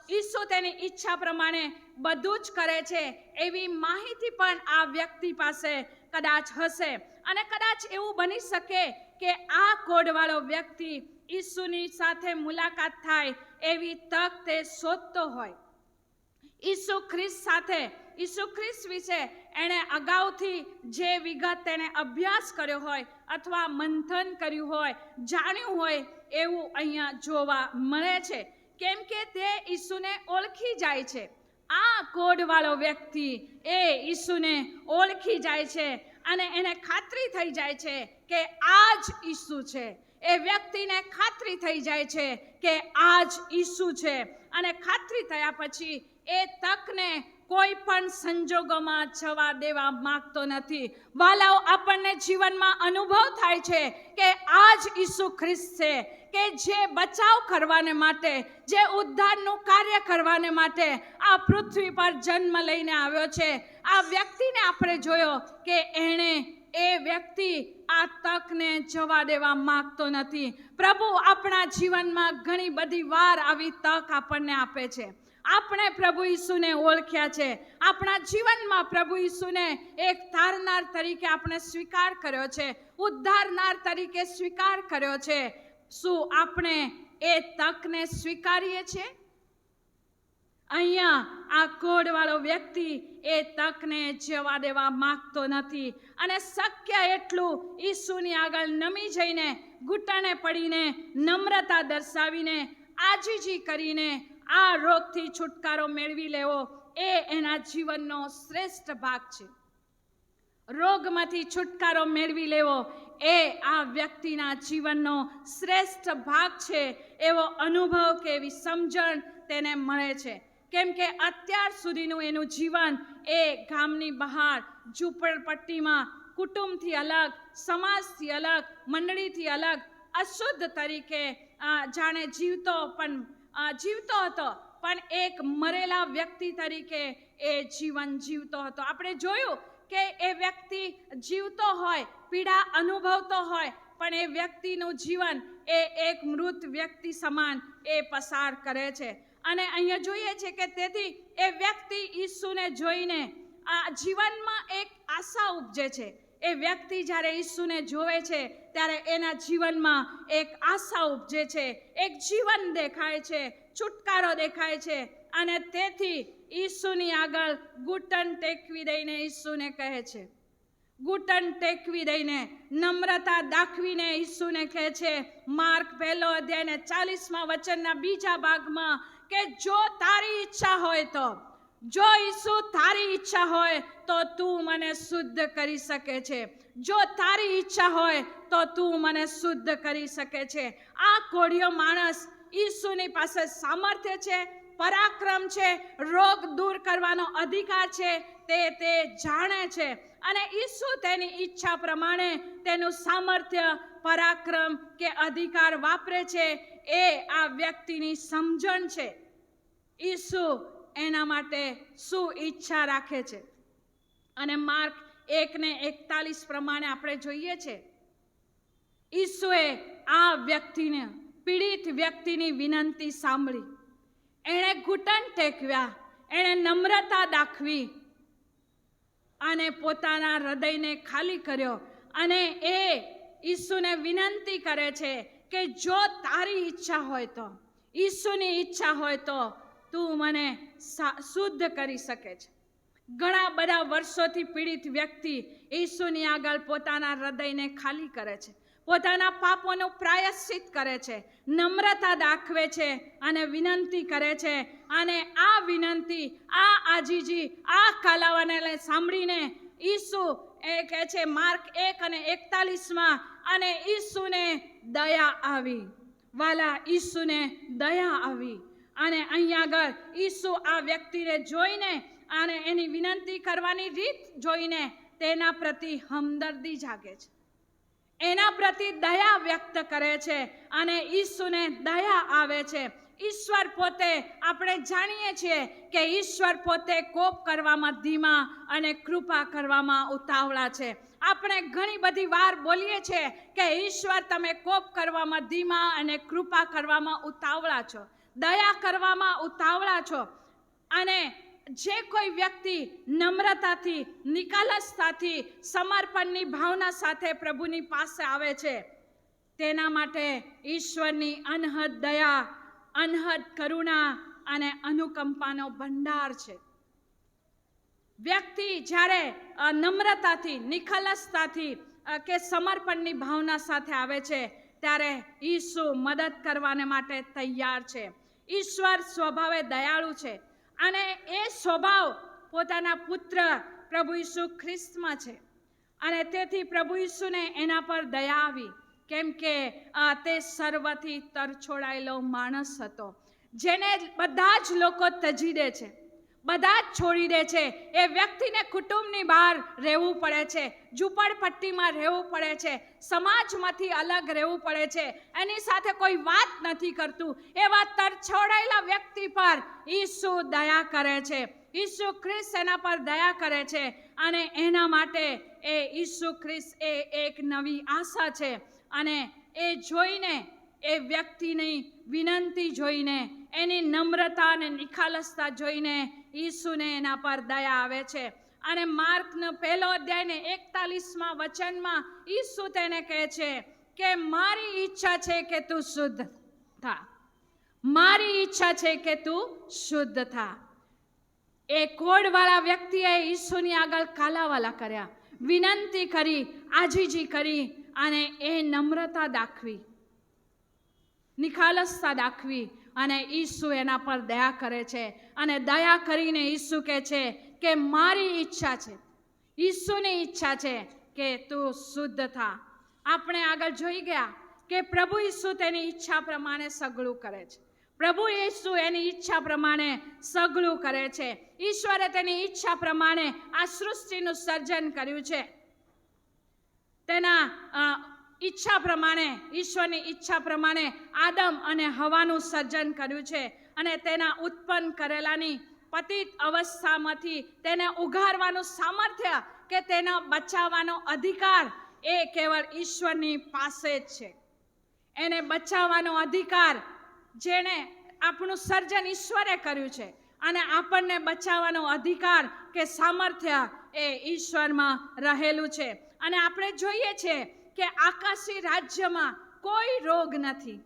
ઈસુ તેની ઈચ્છા પ્રમાણે બધું જ કરે છે એવી માહિતી પણ આ વ્યક્તિ પાસે કદાચ હશે. અને કદાચ એવું બની શકે કે આ કોઢવાળો વ્યક્તિ ઈસુની સાથે મુલાકાત થાય એવી તક તે શોધતો હોય. ઈસુ ખ્રિસ્ત સાથે, ઈસુ ખ્રિસ્ત વિશે એણે અગાઉથી જે વિગત તેણે અભ્યાસ કર્યો હોય અથવા મંથન કર્યું હોય, જાણ્યું હોય, એવું અહીંયા જોવા મળે છે. કેમ કે તે ઈસુને ઓળખી જાય છે. આ કોઢવાળો વ્યક્તિ એ ઈસુને ઓળખી જાય છે અને એને ખાતરી થઈ જાય છે કે આ જ ઈસુ છે. એ વ્યક્તિને ખાતરી થઈ જાય છે કે આ જ ઈસુ છે. અને ખાતરી થયા પછી એ તકને કોઈ પણ સંજોગોમાં જવા દેવા માંગતો નથી. વાલાઓ, આપણને જીવનમાં અનુભવ થાય છે કે આ જ ઈસુ ખ્રિસ્ત છે કે જે બચાવ કરવાને માટે, જે ઉદ્ધારનું કાર્ય કરવાને માટે આ પૃથ્વી પર જન્મ લઈને આવ્યો છે. આ વ્યક્તિને આપણે જોયો કે એણે એ વ્યક્તિ આ તકને જવા દેવા માંગતો નથી. પ્રભુ આપણા જીવનમાં ઘણી બધી વાર આવી તક આપણને આપે છે. આપણે પ્રભુ ઈસુને ઓળખ્યા છે, આપણા જીવનમાં પ્રભુ ઈસુને એક તારનાર તરીકે આપણે સ્વીકાર કર્યો છે, ઉદ્ધારનાર તરીકે સ્વીકાર કર્યો છે. શું આપણે એ તકને સ્વીકારીએ છીએ? અહીંયા આ કોઢવાળો વ્યક્તિ એ તકને જવા દેવા માંગતો નથી અને શક્ય એટલું ઈસુની આગળ નમી જઈને, ઘૂંટણે પડીને, નમ્રતા દર્શાવીને, આજીજી કરીને આ રોગથી છુટકારો મેળવી લેવો એ એના જીવનનો શ્રેષ્ઠ ભાગ છે. રોગમાંથી છુટકારો મેળવી લેવો એ આ વ્યક્તિના જીવનનો શ્રેષ્ઠ ભાગ છે. એવો અનુભવ કે એવી સમજણ તેને મળે છે. કેમ કે અત્યાર સુધીનું એનું જીવન એ ગામની બહાર, ઝૂંપડપટ્ટીમાં, કુટુંબથી અલગ, સમાજથી અલગ, મંડળીથી અલગ, અશુદ્ધ તરીકે જાણે જીવતો હતો, પણ એક મરેલા વ્યક્તિ તરીકે એ જીવન જીવતો હતો. આપણે જોયું કે એ વ્યક્તિ જીવતો હોય, પીડા અનુભવતો હોય, પણ એ વ્યક્તિનું જીવન એ એક મૃત વ્યક્તિ સમાન એ પસાર કરે છે. અને અહીંયા જોઈએ છે કે તેથી એ વ્યક્તિ ઈસુને જોઈને આ જીવનમાં એક આશા ઉપજે છે. એ વ્યક્તિ જ્યારે ઈસુને જોવે છે ત્યારે એના જીવનમાં એક આશા ઉપજે છે, એક જીવન દેખાય છે, છુટકારો દેખાય છે. અને તેથી ઈસુની આગળ ઘૂંટણ ટેકવી દઈને ઈસુને કહે છે, ઘૂંટણ ટેકવી દઈને, નમ્રતા દાખવીને ઈસુને કહે છે, માર્ક 1 અધ્યાયને 40મા વચનના બીજા ભાગમાં કે જો તારી ઈચ્છા હોય તો, જો ઈસુ તારી ઈચ્છા હોય તો તું મને શુદ્ધ કરી શકે છે. જો તારી ઈચ્છા હોય તો તું મને શુદ્ધ કરી શકે છે. આ કોઢિયો માણસ, ઈસુની પાસે સામર્થ્ય છે, પરાક્રમ છે, રોગ દૂર કરવાનો અધિકાર છે, તે જાણે છે. અને ઈસુ તેની ઈચ્છા પ્રમાણે તેનું સામર્થ્ય, પરાક્રમ કે અધિકાર વાપરે છે. એ આ વ્યક્તિની સમજણ છે. ઈસુ એના માટે શું ઈચ્છા રાખે છે. અને માર્ક 1:41 પ્રમાણે આપણે જોઈએ છે, ઈસુએ આ વ્યક્તિને, પીડિત વ્યક્તિની વિનંતી સાંભળી, એણે ઘૂંટણ ટેકવ્યા, એણે નમ્રતા દાખવી અને પોતાના હૃદયને ખાલી કર્યો. અને એ ઈસુને વિનંતી કરે છે કે જો તારી ઈચ્છા હોય તો, ઈસુની ઈચ્છા હોય તો તું મને શુદ્ધ કરી શકે છે. ઘણા બધા વર્ષોથી પીડિત વ્યક્તિ ઈસુની આગળ પોતાના હૃદયને ખાલી કરે છે, પોતાના પાપોનું પ્રાયશ્ચિત કરે છે, નમ્રતા દાખવે છે અને વિનંતી કરે છે. અને આ વિનંતી, આ આજીજી, આ કાલાવાને સાંભળીને ઈસુ એ કહે છે માર્ક 1:41માં, અને ઈસુને દયા આવી. વાલા, ઈસુને દયા આવી. અને અહીંયા આગળ ઈસુ આ વ્યક્તિને જોઈને અને એની વિનંતી કરવાની રીત જોઈને તેના પ્રતિ હમદર્દી જાગે છે, એના પ્રતિ દયા વ્યક્ત કરે છે અને ઈસુને દયા આવે છે. ઈશ્વર પોતે, આપણે જાણીએ છીએ કે ઈશ્વર પોતે કોપ કરવામાં ધીમા અને કૃપા કરવામાં ઉતાવળા છે. આપણે ઘણી બધી વાર બોલીએ છીએ કે ઈશ્વર તમે કોપ કરવામાં ધીમા અને કૃપા કરવામાં ઉતાવળા છો, દયા કરવામાં ઉતાવળા છો. અને જે કોઈ વ્યક્તિ નમ્રતાથી, નિખાલસતાથી, સમર્પણની ભાવના સાથે પ્રભુની પાસે આવે છે, તેના માટે ઈશ્વરની અનહદ દયા, અનહદ કરુણા અને અનુકંપાનો ભંડાર છે. વ્યક્તિ જ્યારે નમ્રતાથી, નિખાલસતાથી કે સમર્પણની ભાવના સાથે આવે છે, ત્યારે ઈસુ મદદ કરવાને માટે તૈયાર છે. ઈશ્વર સ્વભાવે દયાળુ છે અને એ સ્વભાવ પોતાના પુત્ર પ્રભુ ઈસુ ખ્રિસ્તમાં છે. અને તેથી પ્રભુ ઈસુને એના પર દયા આવી, કેમ કે તે સર્વથી તરછોડાયેલો માણસ હતો, જેને બધા જ લોકો તજી દે છે, બધા જ છોડી દે છે. એ વ્યક્તિને કુટુંબની બહાર રહેવું પડે છે, ઝૂંપડપટ્ટીમાં રહેવું પડે છે, સમાજમાંથી અલગ રહેવું પડે છે, એની સાથે કોઈ વાત નથી કરતું. એવા તરછોડાયેલા વ્યક્તિ પર ઈસુ દયા કરે છે, ઈસુ ખ્રિસ્ત એના પર દયા કરે છે. અને એના માટે એ ઈસુ ખ્રિસ્ત એ એક નવી આશા છે. અને એ જોઈને, એ વ્યક્તિની વિનંતી જોઈને, એની નમ્રતા અને નિખાલસતા જોઈને ઈસુને એના પર દયા આવે છે. અને માર્કનો 1 અધ્યાયને 41માં વચનમાં ઈસુ તેને કહે છે કે મારી ઈચ્છા છે કે તું શુદ્ધ થા, મારી ઈચ્છા છે કે તું શુદ્ધ થા. એ કોઢવાળા વ્યક્તિએ ઈસુની આગળ કાલાવાલા કર્યા, વિનંતી કરી, આજીજી કરી અને એ નમ્રતા દાખવી, નિખાલસતા દાખવી અને ઈસુ એના પર દયા કરે છે. અને દયા કરીને ઈસુ કહે છે કે મારી ઈચ્છા છે, ઈસુની ઈચ્છા છે કે તું શુદ્ધ થા. આપણે આગળ જોઈ ગયા કે પ્રભુ ઈસુ તેની ઈચ્છા પ્રમાણે સગળું કરે છે. પ્રભુ ઈસુ એની ઈચ્છા પ્રમાણે સગળું કરે છે. ઈશ્વરે તેની ઈચ્છા પ્રમાણે આ સૃષ્ટિનું સર્જન કર્યું છે. તેના ઈચ્છા પ્રમાણે, ઈશ્વરની ઈચ્છા પ્રમાણે આદમ અને હવાનું સર્જન કર્યું છે. અને તેના ઉત્પન્ન કરેલાની પતિત અવસ્થામાંથી તેને ઉગારવાનું સામર્થ્ય કે તેનો બચાવવાનો અધિકાર એ કેવળ ઈશ્વરની પાસે જ છે. એને બચાવવાનો અધિકાર, જેને આપણું સર્જન ઈશ્વરે કર્યું છે, અને આપણને બચાવવાનો અધિકાર કે સામર્થ્ય એ ઈશ્વરમાં રહેલું છે. અને આપણે જોઈએ છીએ કે આકાશી રાજ્યમાં કોઈ રોગ નથી,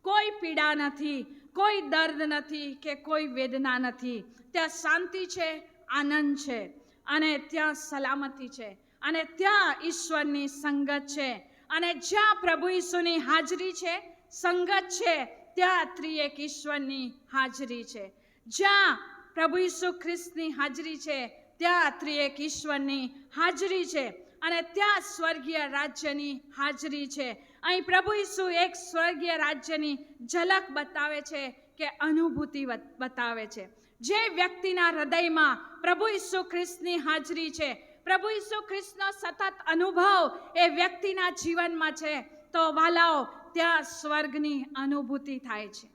કોઈ પીડા નથી, કોઈ દર્દ નથી કે કોઈ વેદના નથી. ત્યાં શાંતિ છે, આનંદ છે, અને ત્યાં સલામતી છે, અને ત્યાં ઈશ્વરની સંગત છે. અને જ્યાં પ્રભુ ઈસુની હાજરી છે, સંગત છે, ત્યાં ત્રિએક ઈશ્વરની હાજરી છે. જ્યાં પ્રભુ ઈસુ ખ્રિસ્તની હાજરી છે, ત્યાં ત્રિએક ઈશ્વરની હાજરી છે. અને ત્યાં સ્વર્ગીય રાજ્યની હાજરી છે. અહીં પ્રભુ ઈસુ એક સ્વર્ગીય રાજ્યની ઝલક બતાવે છે કે અનુભૂતિ બતાવે છે. જે વ્યક્તિના હૃદયમાં પ્રભુ ઈસુ ખ્રિસ્તની હાજરી છે, પ્રભુ ઈસુ ખ્રિસ્તનો સતત અનુભવ એ વ્યક્તિના જીવનમાં છે, તો વાલાઓ, ત્યાં સ્વર્ગની અનુભૂતિ થાય છે.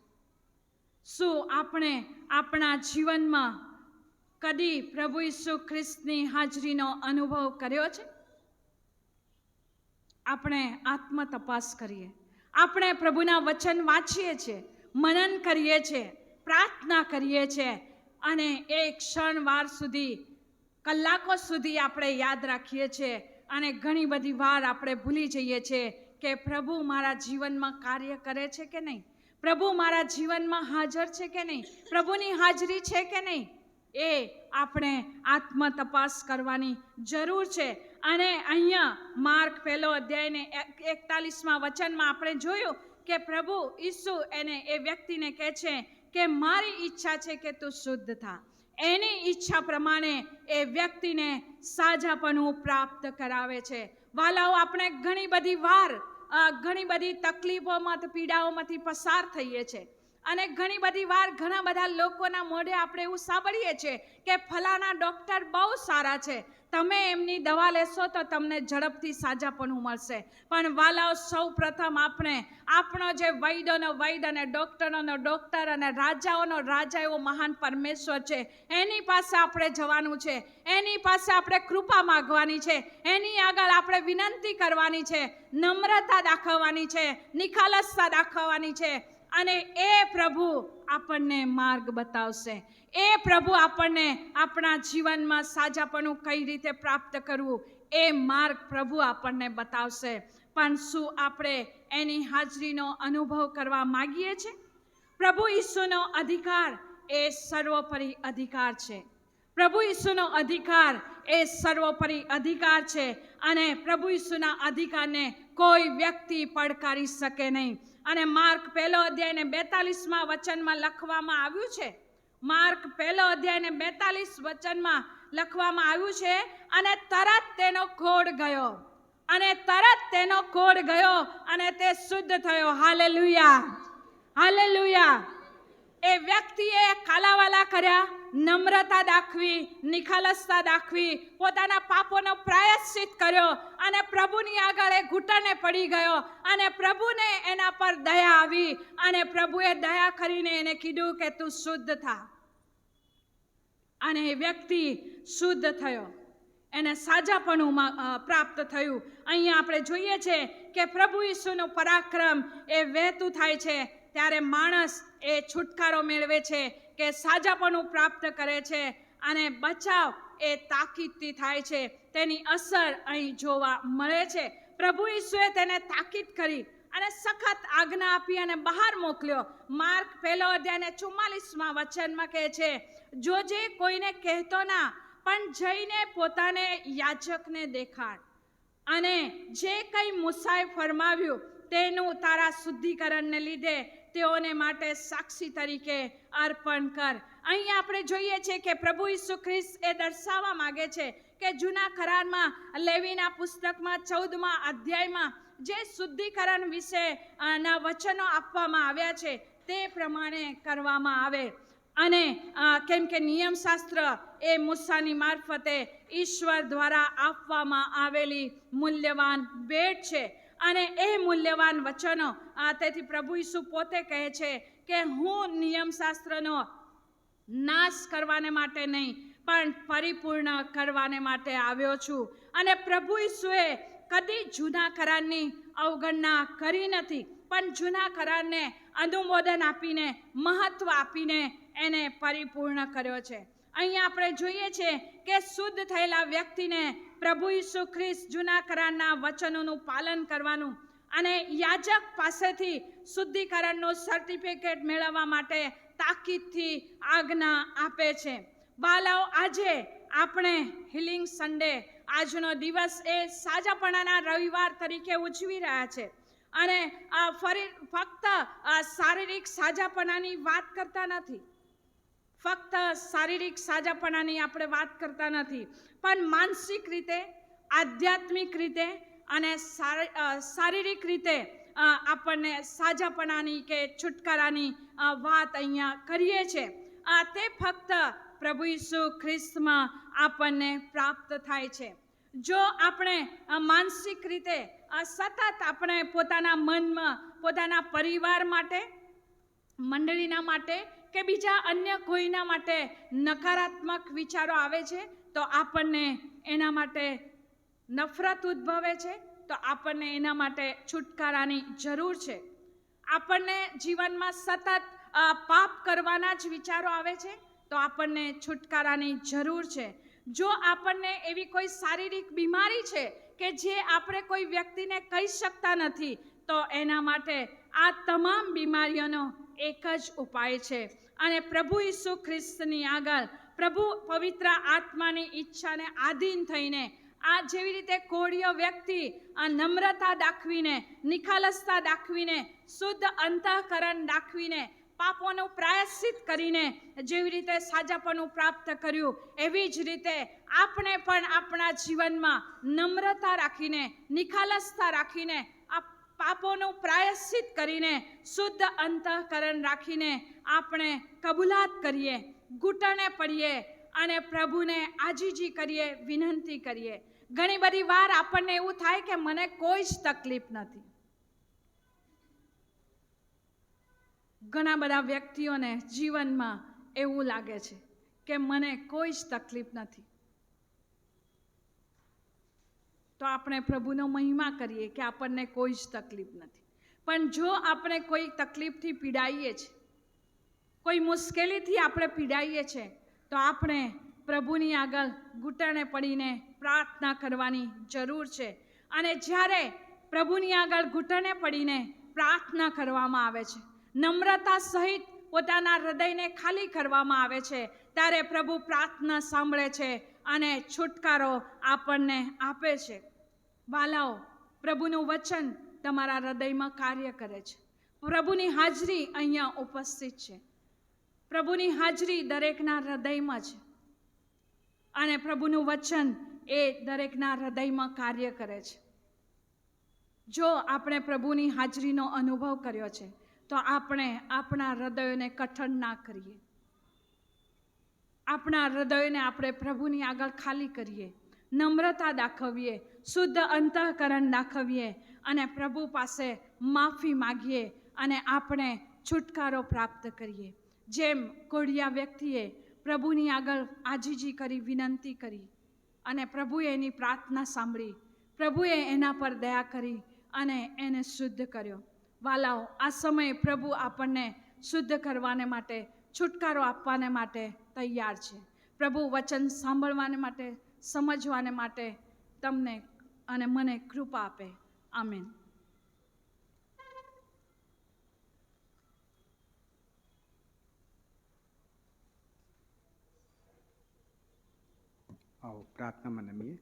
શું આપણે આપણા જીવનમાં કદી પ્રભુ ઈસુ ખ્રિસ્તની હાજરીનો અનુભવ કર્યો છે? આપણે આત્મ તપાસ કરીએ. આપણે પ્રભુના વચન વાંચીએ છીએ, મનન કરીએ છીએ, પ્રાર્થના કરીએ છીએ, અને એક ક્ષણવાર સુધી, કલાકો સુધી આપણે યાદ રાખીએ છીએ. અને ઘણી બધી વાર આપણે ભૂલી જઈએ છીએ કે પ્રભુ મારા જીવનમાં કાર્ય કરે છે કે નહીં, પ્રભુ મારા જીવનમાં હાજર છે કે નહીં, પ્રભુની હાજરી છે કે નહીં. એ આપણે આત્મ તપાસ કરવાની જરૂર છે. અને અહીંયા માર્ક 1 અધ્યાયને 41માં વચનમાં આપણે જોયું કે પ્રભુ ઈસુ એને એ વ્યક્તિને કહે છે કે મારી ઈચ્છા છે કે તું શુદ્ધ થા. એની ઈચ્છા પ્રમાણે એ વ્યક્તિને સાજાપણું પ્રાપ્ત કરાવે છે. વાલાઓ, આપણે ઘણી બધી વાર ઘણી બધી તકલીફોમાંથી, પીડાઓમાંથી પસાર થઈએ છીએ. અને ઘણી બધી વાર ઘણા બધા લોકોના મોઢે આપણે એવું સાંભળીએ છીએ કે ફલાણા ડૉક્ટર બહુ સારા છે, તમે એમની દવા લેશો તો તમને ઝડપથી સાજાપણું મળશે. પણ વાલાઓ, સૌ પ્રથમ આપણે આપણો જે વૈદ્યોનો વૈદ અને ડૉક્ટરોનો ડૉક્ટર અને રાજાઓનો રાજા એવો મહાન પરમેશ્વર છે, એની પાસે આપણે જવાનું છે. એની પાસે આપણે કૃપા માગવાની છે. એની આગળ આપણે વિનંતી કરવાની છે, નમ્રતા દાખવવાની છે, નિખાલસતા દાખવવાની છે. અને એ પ્રભુ આપણને માર્ગ બતાવશે. એ પ્રભુ આપણને આપણા જીવનમાં સાજાપણું કઈ રીતે પ્રાપ્ત કરવું એ માર્ગ પ્રભુ આપણને બતાવશે. પણ શું આપણે એની હાજરીનો અનુભવ કરવા માગીએ છીએ? પ્રભુ ઈસુનો અધિકાર એ સર્વોપરી અધિકાર છે. પ્રભુ ઈસુનો અધિકાર એ સર્વોપરી અધિકાર છે. અને પ્રભુ ઈસુના અધિકારને કોઈ વ્યક્તિ પડકારી શકે નહીં. અને માર્ક 1 અધ્યાય 42 વચનમાં લખવામાં આવ્યું છે. માર્ક 1 અધ્યાય 42 વચનમાં લખવામાં આવ્યું છે, અને તરત તેનો કોઢ ગયો, અને તરત તેનો કોઢ ગયો, અને તે શુદ્ધ થયો. Hallelujah, hallelujah. એ વ્યક્તિએ કાલાવાલા કર્યા, નમ્રતા દાખવી, નિખાલસતા દાખવી, પોતાના પાપોનો પ્રાયશ્ચિત કર્યો, અને પ્રભુની આગળ એ ઘૂંટણે પડી ગયો, અને પ્રભુને એના પર દયા આવી, અને પ્રભુએ દયા કરીને એને કીધું કે તું શુદ્ધ થા. અને એ વ્યક્તિ શુદ્ધ થયો, એને સાજાપણું પ્રાપ્ત થયું. અહીંયા આપણે જોઈએ છે કે પ્રભુ ઈસુનું પરાક્રમ એ વહેતું થાય છે ત્યારે માણસ એ છુટકારો મેળવે છે, કે સાજાપણું પ્રાપ્ત કરે છે, અને બચાવ એ તાકીદથી થાય છે. તેની અસર અહીં જોવા મળે છે. પ્રભુ ઈસુએ તેને તાકીદ કરી અને સખત આજ્ઞા આપી અને બહાર મોકલ્યો. માર્ક 1 અધ્યાય 44 વચનમાં કહે છે, જોજે કોઈને કહેતો ના, પણ જઈને પોતાને યાજકને દેખાડ, અને જે કંઈ મૂસાએ ફરમાવ્યું તેનું તારા શુદ્ધિકરણને લીધે તેઓને માટે સાક્ષી તરીકે અર્પણ કર. અહીં આપણે જોઈએ છે કે પ્રભુ ઈસુ ખ્રિસ્ત એ દર્શાવવા માંગે છે કે જૂના કરારમાં લેવીના પુસ્તકમાં 14મા અધ્યાયમાં જે શુદ્ધિકરણ વિશે ના વચનો આપવામાં આવ્યા છે તે પ્રમાણે કરવામાં આવે. અને કેમ કે નિયમશાસ્ત્ર એ મૂસાની મારફતે ઈશ્વર દ્વારા આપવામાં આવેલી મૂલ્યવાન ભેટ છે, અને એ મૂલ્યવાન વચનો, તેથી પ્રભુ ઈસુ પોતે કહે છે કે હું નિયમશાસ્ત્રનો નાશ કરવાને માટે નહીં, પણ પરિપૂર્ણ કરવાને માટે આવ્યો છું. અને પ્રભુ ઈસુએ કદી જૂના કરારની અવગણના કરી નથી, પણ જૂના કરારને અનુમોદન આપીને, મહત્વ આપીને એને પરિપૂર્ણ કર્યો છે. અહીંયા આપણે જોઈએ છે કે શુદ્ધ થયેલા વ્યક્તિને પ્રભુ ઈસુ ખ્રિસ્ત જૂના કરારના વચનોનું પાલન કરવાનું અને યાજક પાસેથી શુદ્ધિકરણનું સર્ટિફિકેટ મેળવવા માટે તાકીદથી આજ્ઞા આપે છે. બાલાઓ, આજે આપણે હિલિંગ સન્ડે, આજનો દિવસ એ સાજાપણાના રવિવાર તરીકે ઉજવી રહ્યા છે. અને ફક્ત શારીરિક સાજાપણાની વાત કરતા નથી, ફક્ત શારીરિક સાજાપણાની આપણે વાત કરતા નથી, પણ માનસિક રીતે, આધ્યાત્મિક રીતે અને શારીરિક રીતે આપણને સાજાપણાની કે છુટકારાની વાત અહીંયા કરીએ છીએ. તે ફક્ત પ્રભુ ઈસુ ખ્રિસ્તમાં આપણને પ્રાપ્ત થાય છે. જો આપણે માનસિક રીતે સતત આપણે પોતાના મનમાં, પોતાના પરિવાર માટે, મંડળીના માટે કે બીજા અન્ય કોઈના માટે નકારાત્મક વિચારો આવે છે, તો આપણને એના માટે નફરત ઉદ્ભવે છે, તો આપણને એના માટે છુટકારાની જરૂર છે. આપણને જીવનમાં સતત પાપ કરવાના જ વિચારો આવે છે, તો આપણને છુટકારાની જરૂર છે. જો આપણને એવી કોઈ શારીરિક બીમારી છે કે જે આપણે કોઈ વ્યક્તિને કહી શકતા નથી, તો એના માટે આ તમામ બીમારીઓનો એક જ ઉપાય છે. અને પ્રભુ ઈસુ ખ્રિસ્તની આગળ, પ્રભુ પવિત્ર આત્માની ઈચ્છાને આધીન થઈને, આ જેવી રીતે કોળીયો વ્યક્તિ આ નમ્રતા દાખવીને, નિખાલસતા દાખવીને, શુદ્ધ અંતઃકરણ દાખવીને, પાપોનું પ્રાયશ્ચિત કરીને જેવી રીતે સાજાપણું પ્રાપ્ત કર્યું, એવી જ રીતે આપણે પણ આપણા જીવનમાં નમ્રતા રાખીને, નિખાલસતા રાખીને, આ પાપોનું પ્રાયશ્ચિત કરીને, શુદ્ધ અંતઃકરણ રાખીને આપણે કબૂલાત કરીએ, ઘૂંટણે પડીએ અને પ્રભુને આજીજી કરીએ, વિનંતી કરીએ. ઘણી બધી વાર આપણને એવું થાય કે મને કોઈ જ તકલીફ નથી. ઘણા બધા વ્યક્તિઓને જીવનમાં એવું લાગે છે કે મને કોઈ જ તકલીફ નથી. તો આપણે પ્રભુનો મહિમા કરીએ કે આપણને કોઈ જ તકલીફ નથી. પણ જો આપણે કોઈ તકલીફથી પીડાઈએ છીએ, કોઈ મુશ્કેલીથી આપણે પીડાઈએ છીએ, તો આપણે પ્રભુની આગળ ઘૂંટણે પડીને પ્રાર્થના કરવાની જરૂર છે. અને જ્યારે પ્રભુની આગળ ઘૂંટણે પડીને પ્રાર્થના કરવામાં આવે છે, નમ્રતા સહિત પોતાના હૃદયને ખાલી કરવામાં આવે છે, ત્યારે પ્રભુ પ્રાર્થના સાંભળે છે અને છુટકારો આપણને આપે છે. વાલાઓ, પ્રભુનું વચન તમારા હૃદયમાં કાર્ય કરે છે. પ્રભુની હાજરી અહીંયા ઉપસ્થિત છે. પ્રભુની હાજરી દરેકના હૃદયમાં છે અને પ્રભુનું વચન એ દરેકના હૃદયમાં કાર્ય કરે છે. જો આપણે પ્રભુની હાજરીનો અનુભવ કર્યો છે, તો આપણે આપણા હૃદયોને કઠણ ના કરીએ. આપણા હૃદયોને આપણે પ્રભુની આગળ ખાલી કરીએ, નમ્રતા દાખવીએ, શુદ્ધ અંતઃકરણ દાખવીએ અને પ્રભુ પાસે માફી માગીએ અને આપણે છુટકારો પ્રાપ્ત કરીએ. જેમ કોઢિયા વ્યક્તિએ પ્રભુની આગળ આજીજી કરી, વિનંતી કરી અને પ્રભુએ એની પ્રાર્થના સાંભળી, પ્રભુએ એના પર દયા કરી અને એને શુદ્ધ કર્યો. વાલાઓ, આ સમયે પ્રભુ આપણને શુદ્ધ કરવાને માટે, છુટકારો આપવાને માટે તૈયાર છે. પ્રભુ વચન સાંભળવાને માટે, સમજવાને માટે તમને અને મને કૃપા આપે. આમેન. આવો પ્રાર્થનામાં નમીએ.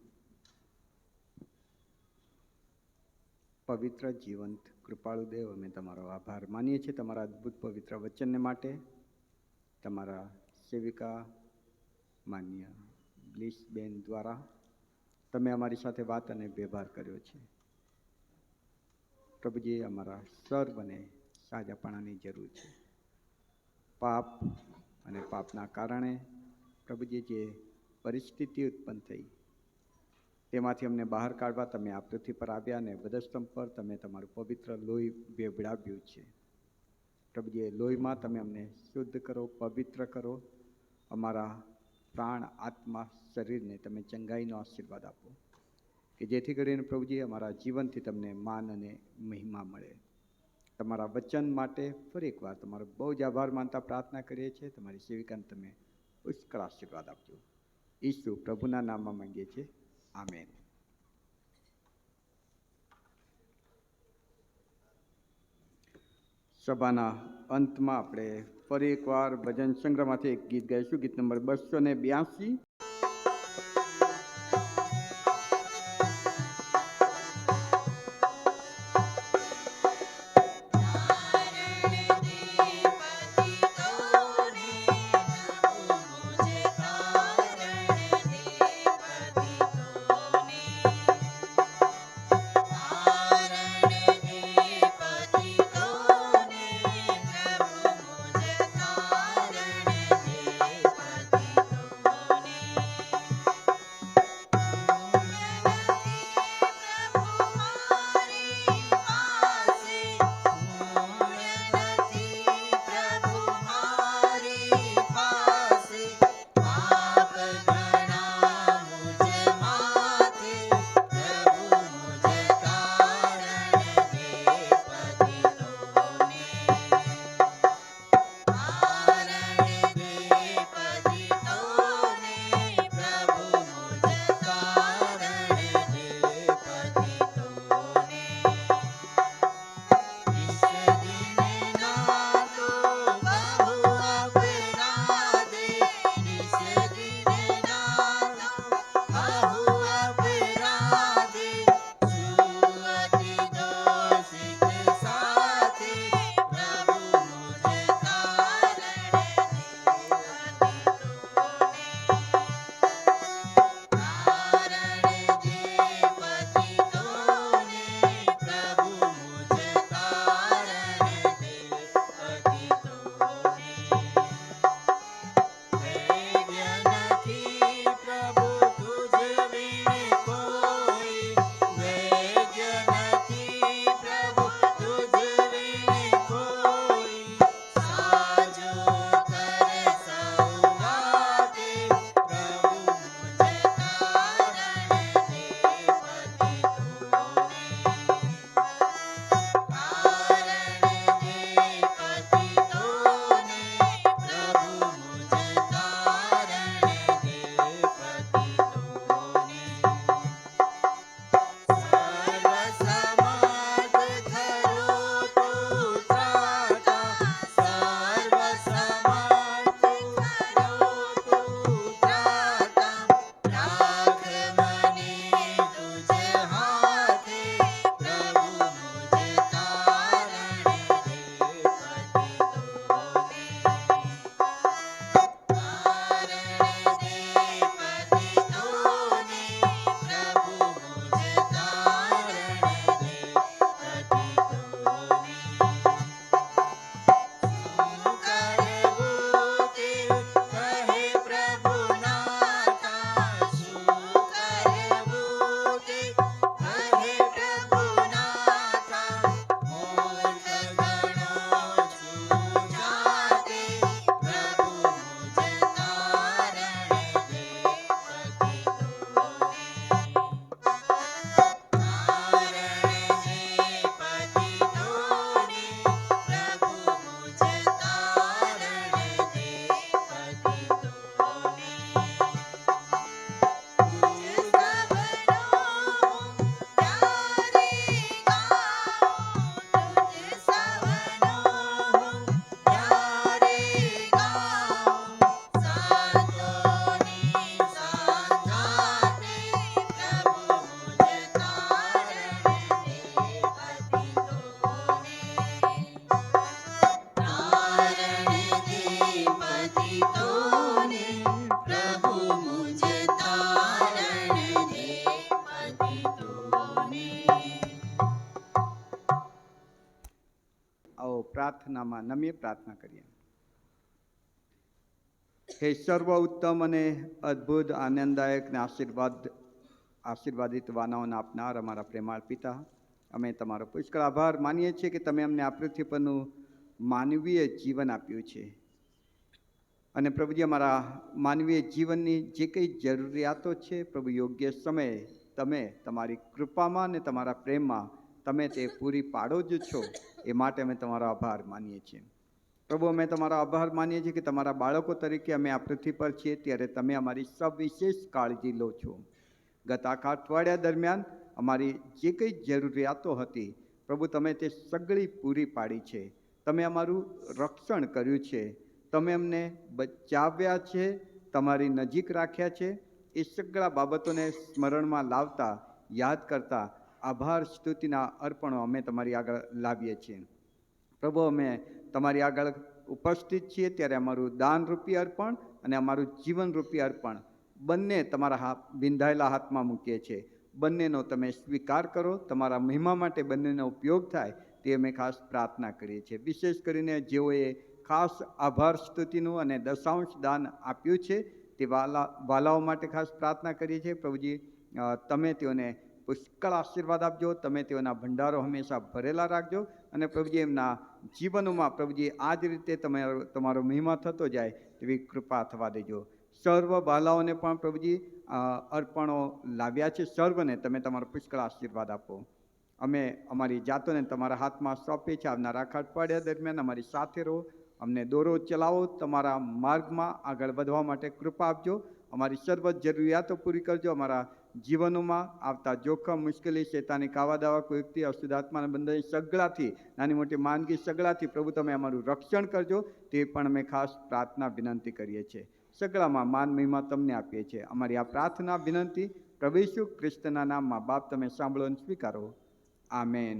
પવિત્ર, જીવંત, કૃપાળુ દેવ, અમે તમારો આભાર માનીએ છીએ તમારા અદ્ભુત પવિત્ર વચનને માટે. તમારા સેવિકા માન્ય બ્લિસબેન દ્વારા તમે અમારી સાથે વાત અને વ્યવહાર કર્યો છે. પ્રભુજી, અમારા સર્વને સાજાપણાની જરૂર છે. પાપ અને પાપના કારણે પ્રભુજી જે પરિસ્થિતિ ઉત્પન્ન થઈ, તેમાંથી અમને બહાર કાઢવા તમે આ પૃથ્વી પર આવ્યા અને વધસ્તંભ પર તમે તમારું પવિત્ર લોહી વેવડાવ્યું છે. પ્રભુજી, એ લોહીમાં તમે અમને શુદ્ધ કરો, પવિત્ર કરો. અમારા પ્રાણ, આત્મા, શરીરને તમે ચંગાઈનો આશીર્વાદ આપો કે જેથી કરીને પ્રભુજી અમારા જીવનથી તમને માન અને મહિમા મળે. તમારા વચન માટે ફરી એકવાર તમારો બહુ જ આભાર માનતા પ્રાર્થના કરીએ છીએ. તમારી સેવિકાને તમે પુષ્કળ આશીર્વાદ આપજો. ઈસુ પ્રભુના નામમાં માંગીએ છીએ. આમેન. સભાના અંતમાં આપણે ફરી એકવાર ભજન સંગ્રહમાંથી એક ગીત ગાઈશું, ગીત નંબર 282. આવો પ્રાર્થનામાં નમીએ પ્રાર્થના કરીએ. હે સર્વ ઉત્તમ અને અદ્ભુત આનંદદાયક ને આશીર્વાદિત વાનાઓને આપનાર અમારા પ્રેમાળ પિતા, અમે તમારો પુષ્કળ આભાર માનીએ છીએ કે તમે અમને આ પૃથ્વી પરનું માનવીય જીવન આપ્યું છે. અને પ્રભુજી, અમારા માનવીય જીવનની જે કંઈ જરૂરિયાતો છે પ્રભુ, યોગ્ય સમયે તમે તમારી કૃપામાં અને તમારા પ્રેમમાં તમે તે પૂરી પાડો જ છો. એ માટે અમે તમારો આભાર માનીએ છીએ. પ્રભુ, અમે તમારો આભાર માનીએ છીએ કે તમારા બાળકો તરીકે અમે આ પૃથ્વી પર છીએ ત્યારે તમે અમારી સવિશેષ કાળજી લો છો. ગત આખા અઠવાડિયા દરમિયાન અમારી જે કંઈ જરૂરિયાતો હતી પ્રભુ, તમે તે સગળી પૂરી પાડી છે. તમે અમારું રક્ષણ કર્યું છે. તમે અમને બચાવ્યા છે, તમારી નજીક રાખ્યા છે. એ સગળા બાબતોને સ્મરણમાં લાવતા, યાદ કરતા આભાર સ્તુતિના અર્પણો અમે તમારી આગળ લાવીએ છીએ. પ્રભુ, અમે તમારી આગળ ઉપસ્થિત છીએ ત્યારે અમારું દાનરૂપી અર્પણ અને અમારું જીવનરૂપી અર્પણ બંને તમારા વિંધાયેલા હાથમાં મૂકીએ છીએ. બંનેનો તમે સ્વીકાર કરો, તમારા મહિમા માટે બંનેનો ઉપયોગ થાય તે અમે ખાસ પ્રાર્થના કરીએ છીએ. વિશેષ કરીને જેઓએ ખાસ આભાર સ્તુતિનું અને દશાંશ દાન આપ્યું છે તે વાલાઓ માટે ખાસ પ્રાર્થના કરીએ છીએ. પ્રભુજી, તમે તેઓને પુષ્કળ આશીર્વાદ આપજો, તમે તેઓના ભંડારો હંમેશા ભરેલા રાખજો. અને પ્રભુજી, એમના જીવનોમાં પ્રભુજી આ જ રીતે તમારો મહિમા થતો જાય તેવી કૃપા થવા દેજો. સર્વ બાલાઓને પણ પ્રભુજી અર્પણો લાવ્યા છે, સર્વને તમે તમારો પુષ્કળ આશીર્વાદ આપો. અમે અમારી જાતોને તમારા હાથમાં સોંપીએ છીએ. આવનારા આખા અઠવાડિયા દરમિયાન અમારી સાથે રહો, અમને દોરો ચલાવો, તમારા માર્ગમાં આગળ વધવા માટે કૃપા આપજો. અમારી સર્વ જરૂરિયાતો પૂરી કરજો. અમારા જીવનોમાં આવતા જોખમ, મુશ્કેલી, શેતાની કાવા દાવા, કુયુક્તિ, અશુદ્ધાત્માના બંધન સગળાથી, નાની મોટી માંદગી સગળાથી પ્રભુ તમે અમારું રક્ષણ કરજો. તે પણ અમે ખાસ પ્રાર્થના વિનંતી કરીએ છીએ. સગળામાં માન મહિમા તમને આપીએ છીએ. અમારી આ પ્રાર્થના વિનંતી પ્રભુ ઈસુ ખ્રિસ્તના નામમાં બાપ તમે સાંભળો અને સ્વીકારો. આમેન.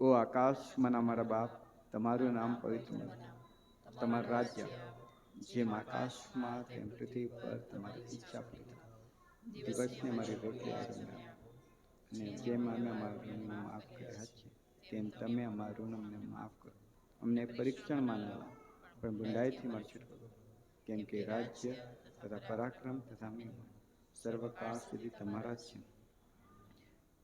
ઓ આકાશમાંના અમારા બાપ, તમારું નામ પવિત્ર, તમારું રાજ્ય જેમ આકાશમાં તેમ પૃથ્વી પર તમારી ઈચ્છા પૂરી થાય. દિવસને મારી રોટલી અને જેમ અમે અમારું ઋણ માફ કર્યા છે તેમ તમે અમારું અમને માફ કરો. અમને પરીક્ષણમાં ન લાવો પણ બુંડાઈથી માં છૂટકો, કેમ કે રાજ્ય તથા પરાક્રમ તથા મહિમા સર્વકાળ સુધી તમારા જ છે.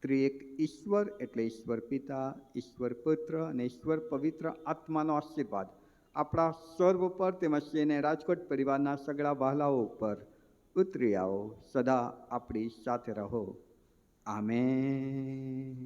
ત્રિએક ઈશ્વર એટલે ઈશ્વર પિતા, ઈશ્વર પુત્ર અને ઈશ્વર પવિત્ર આત્માનો આશીર્વાદ આપણા સર્વ પર તેમજ એને રાજકોટ પરિવારના સગળા વહાલાઓ ઉપર ઉતરી આવો. સદા આપણી સાથે રહો. આમેન.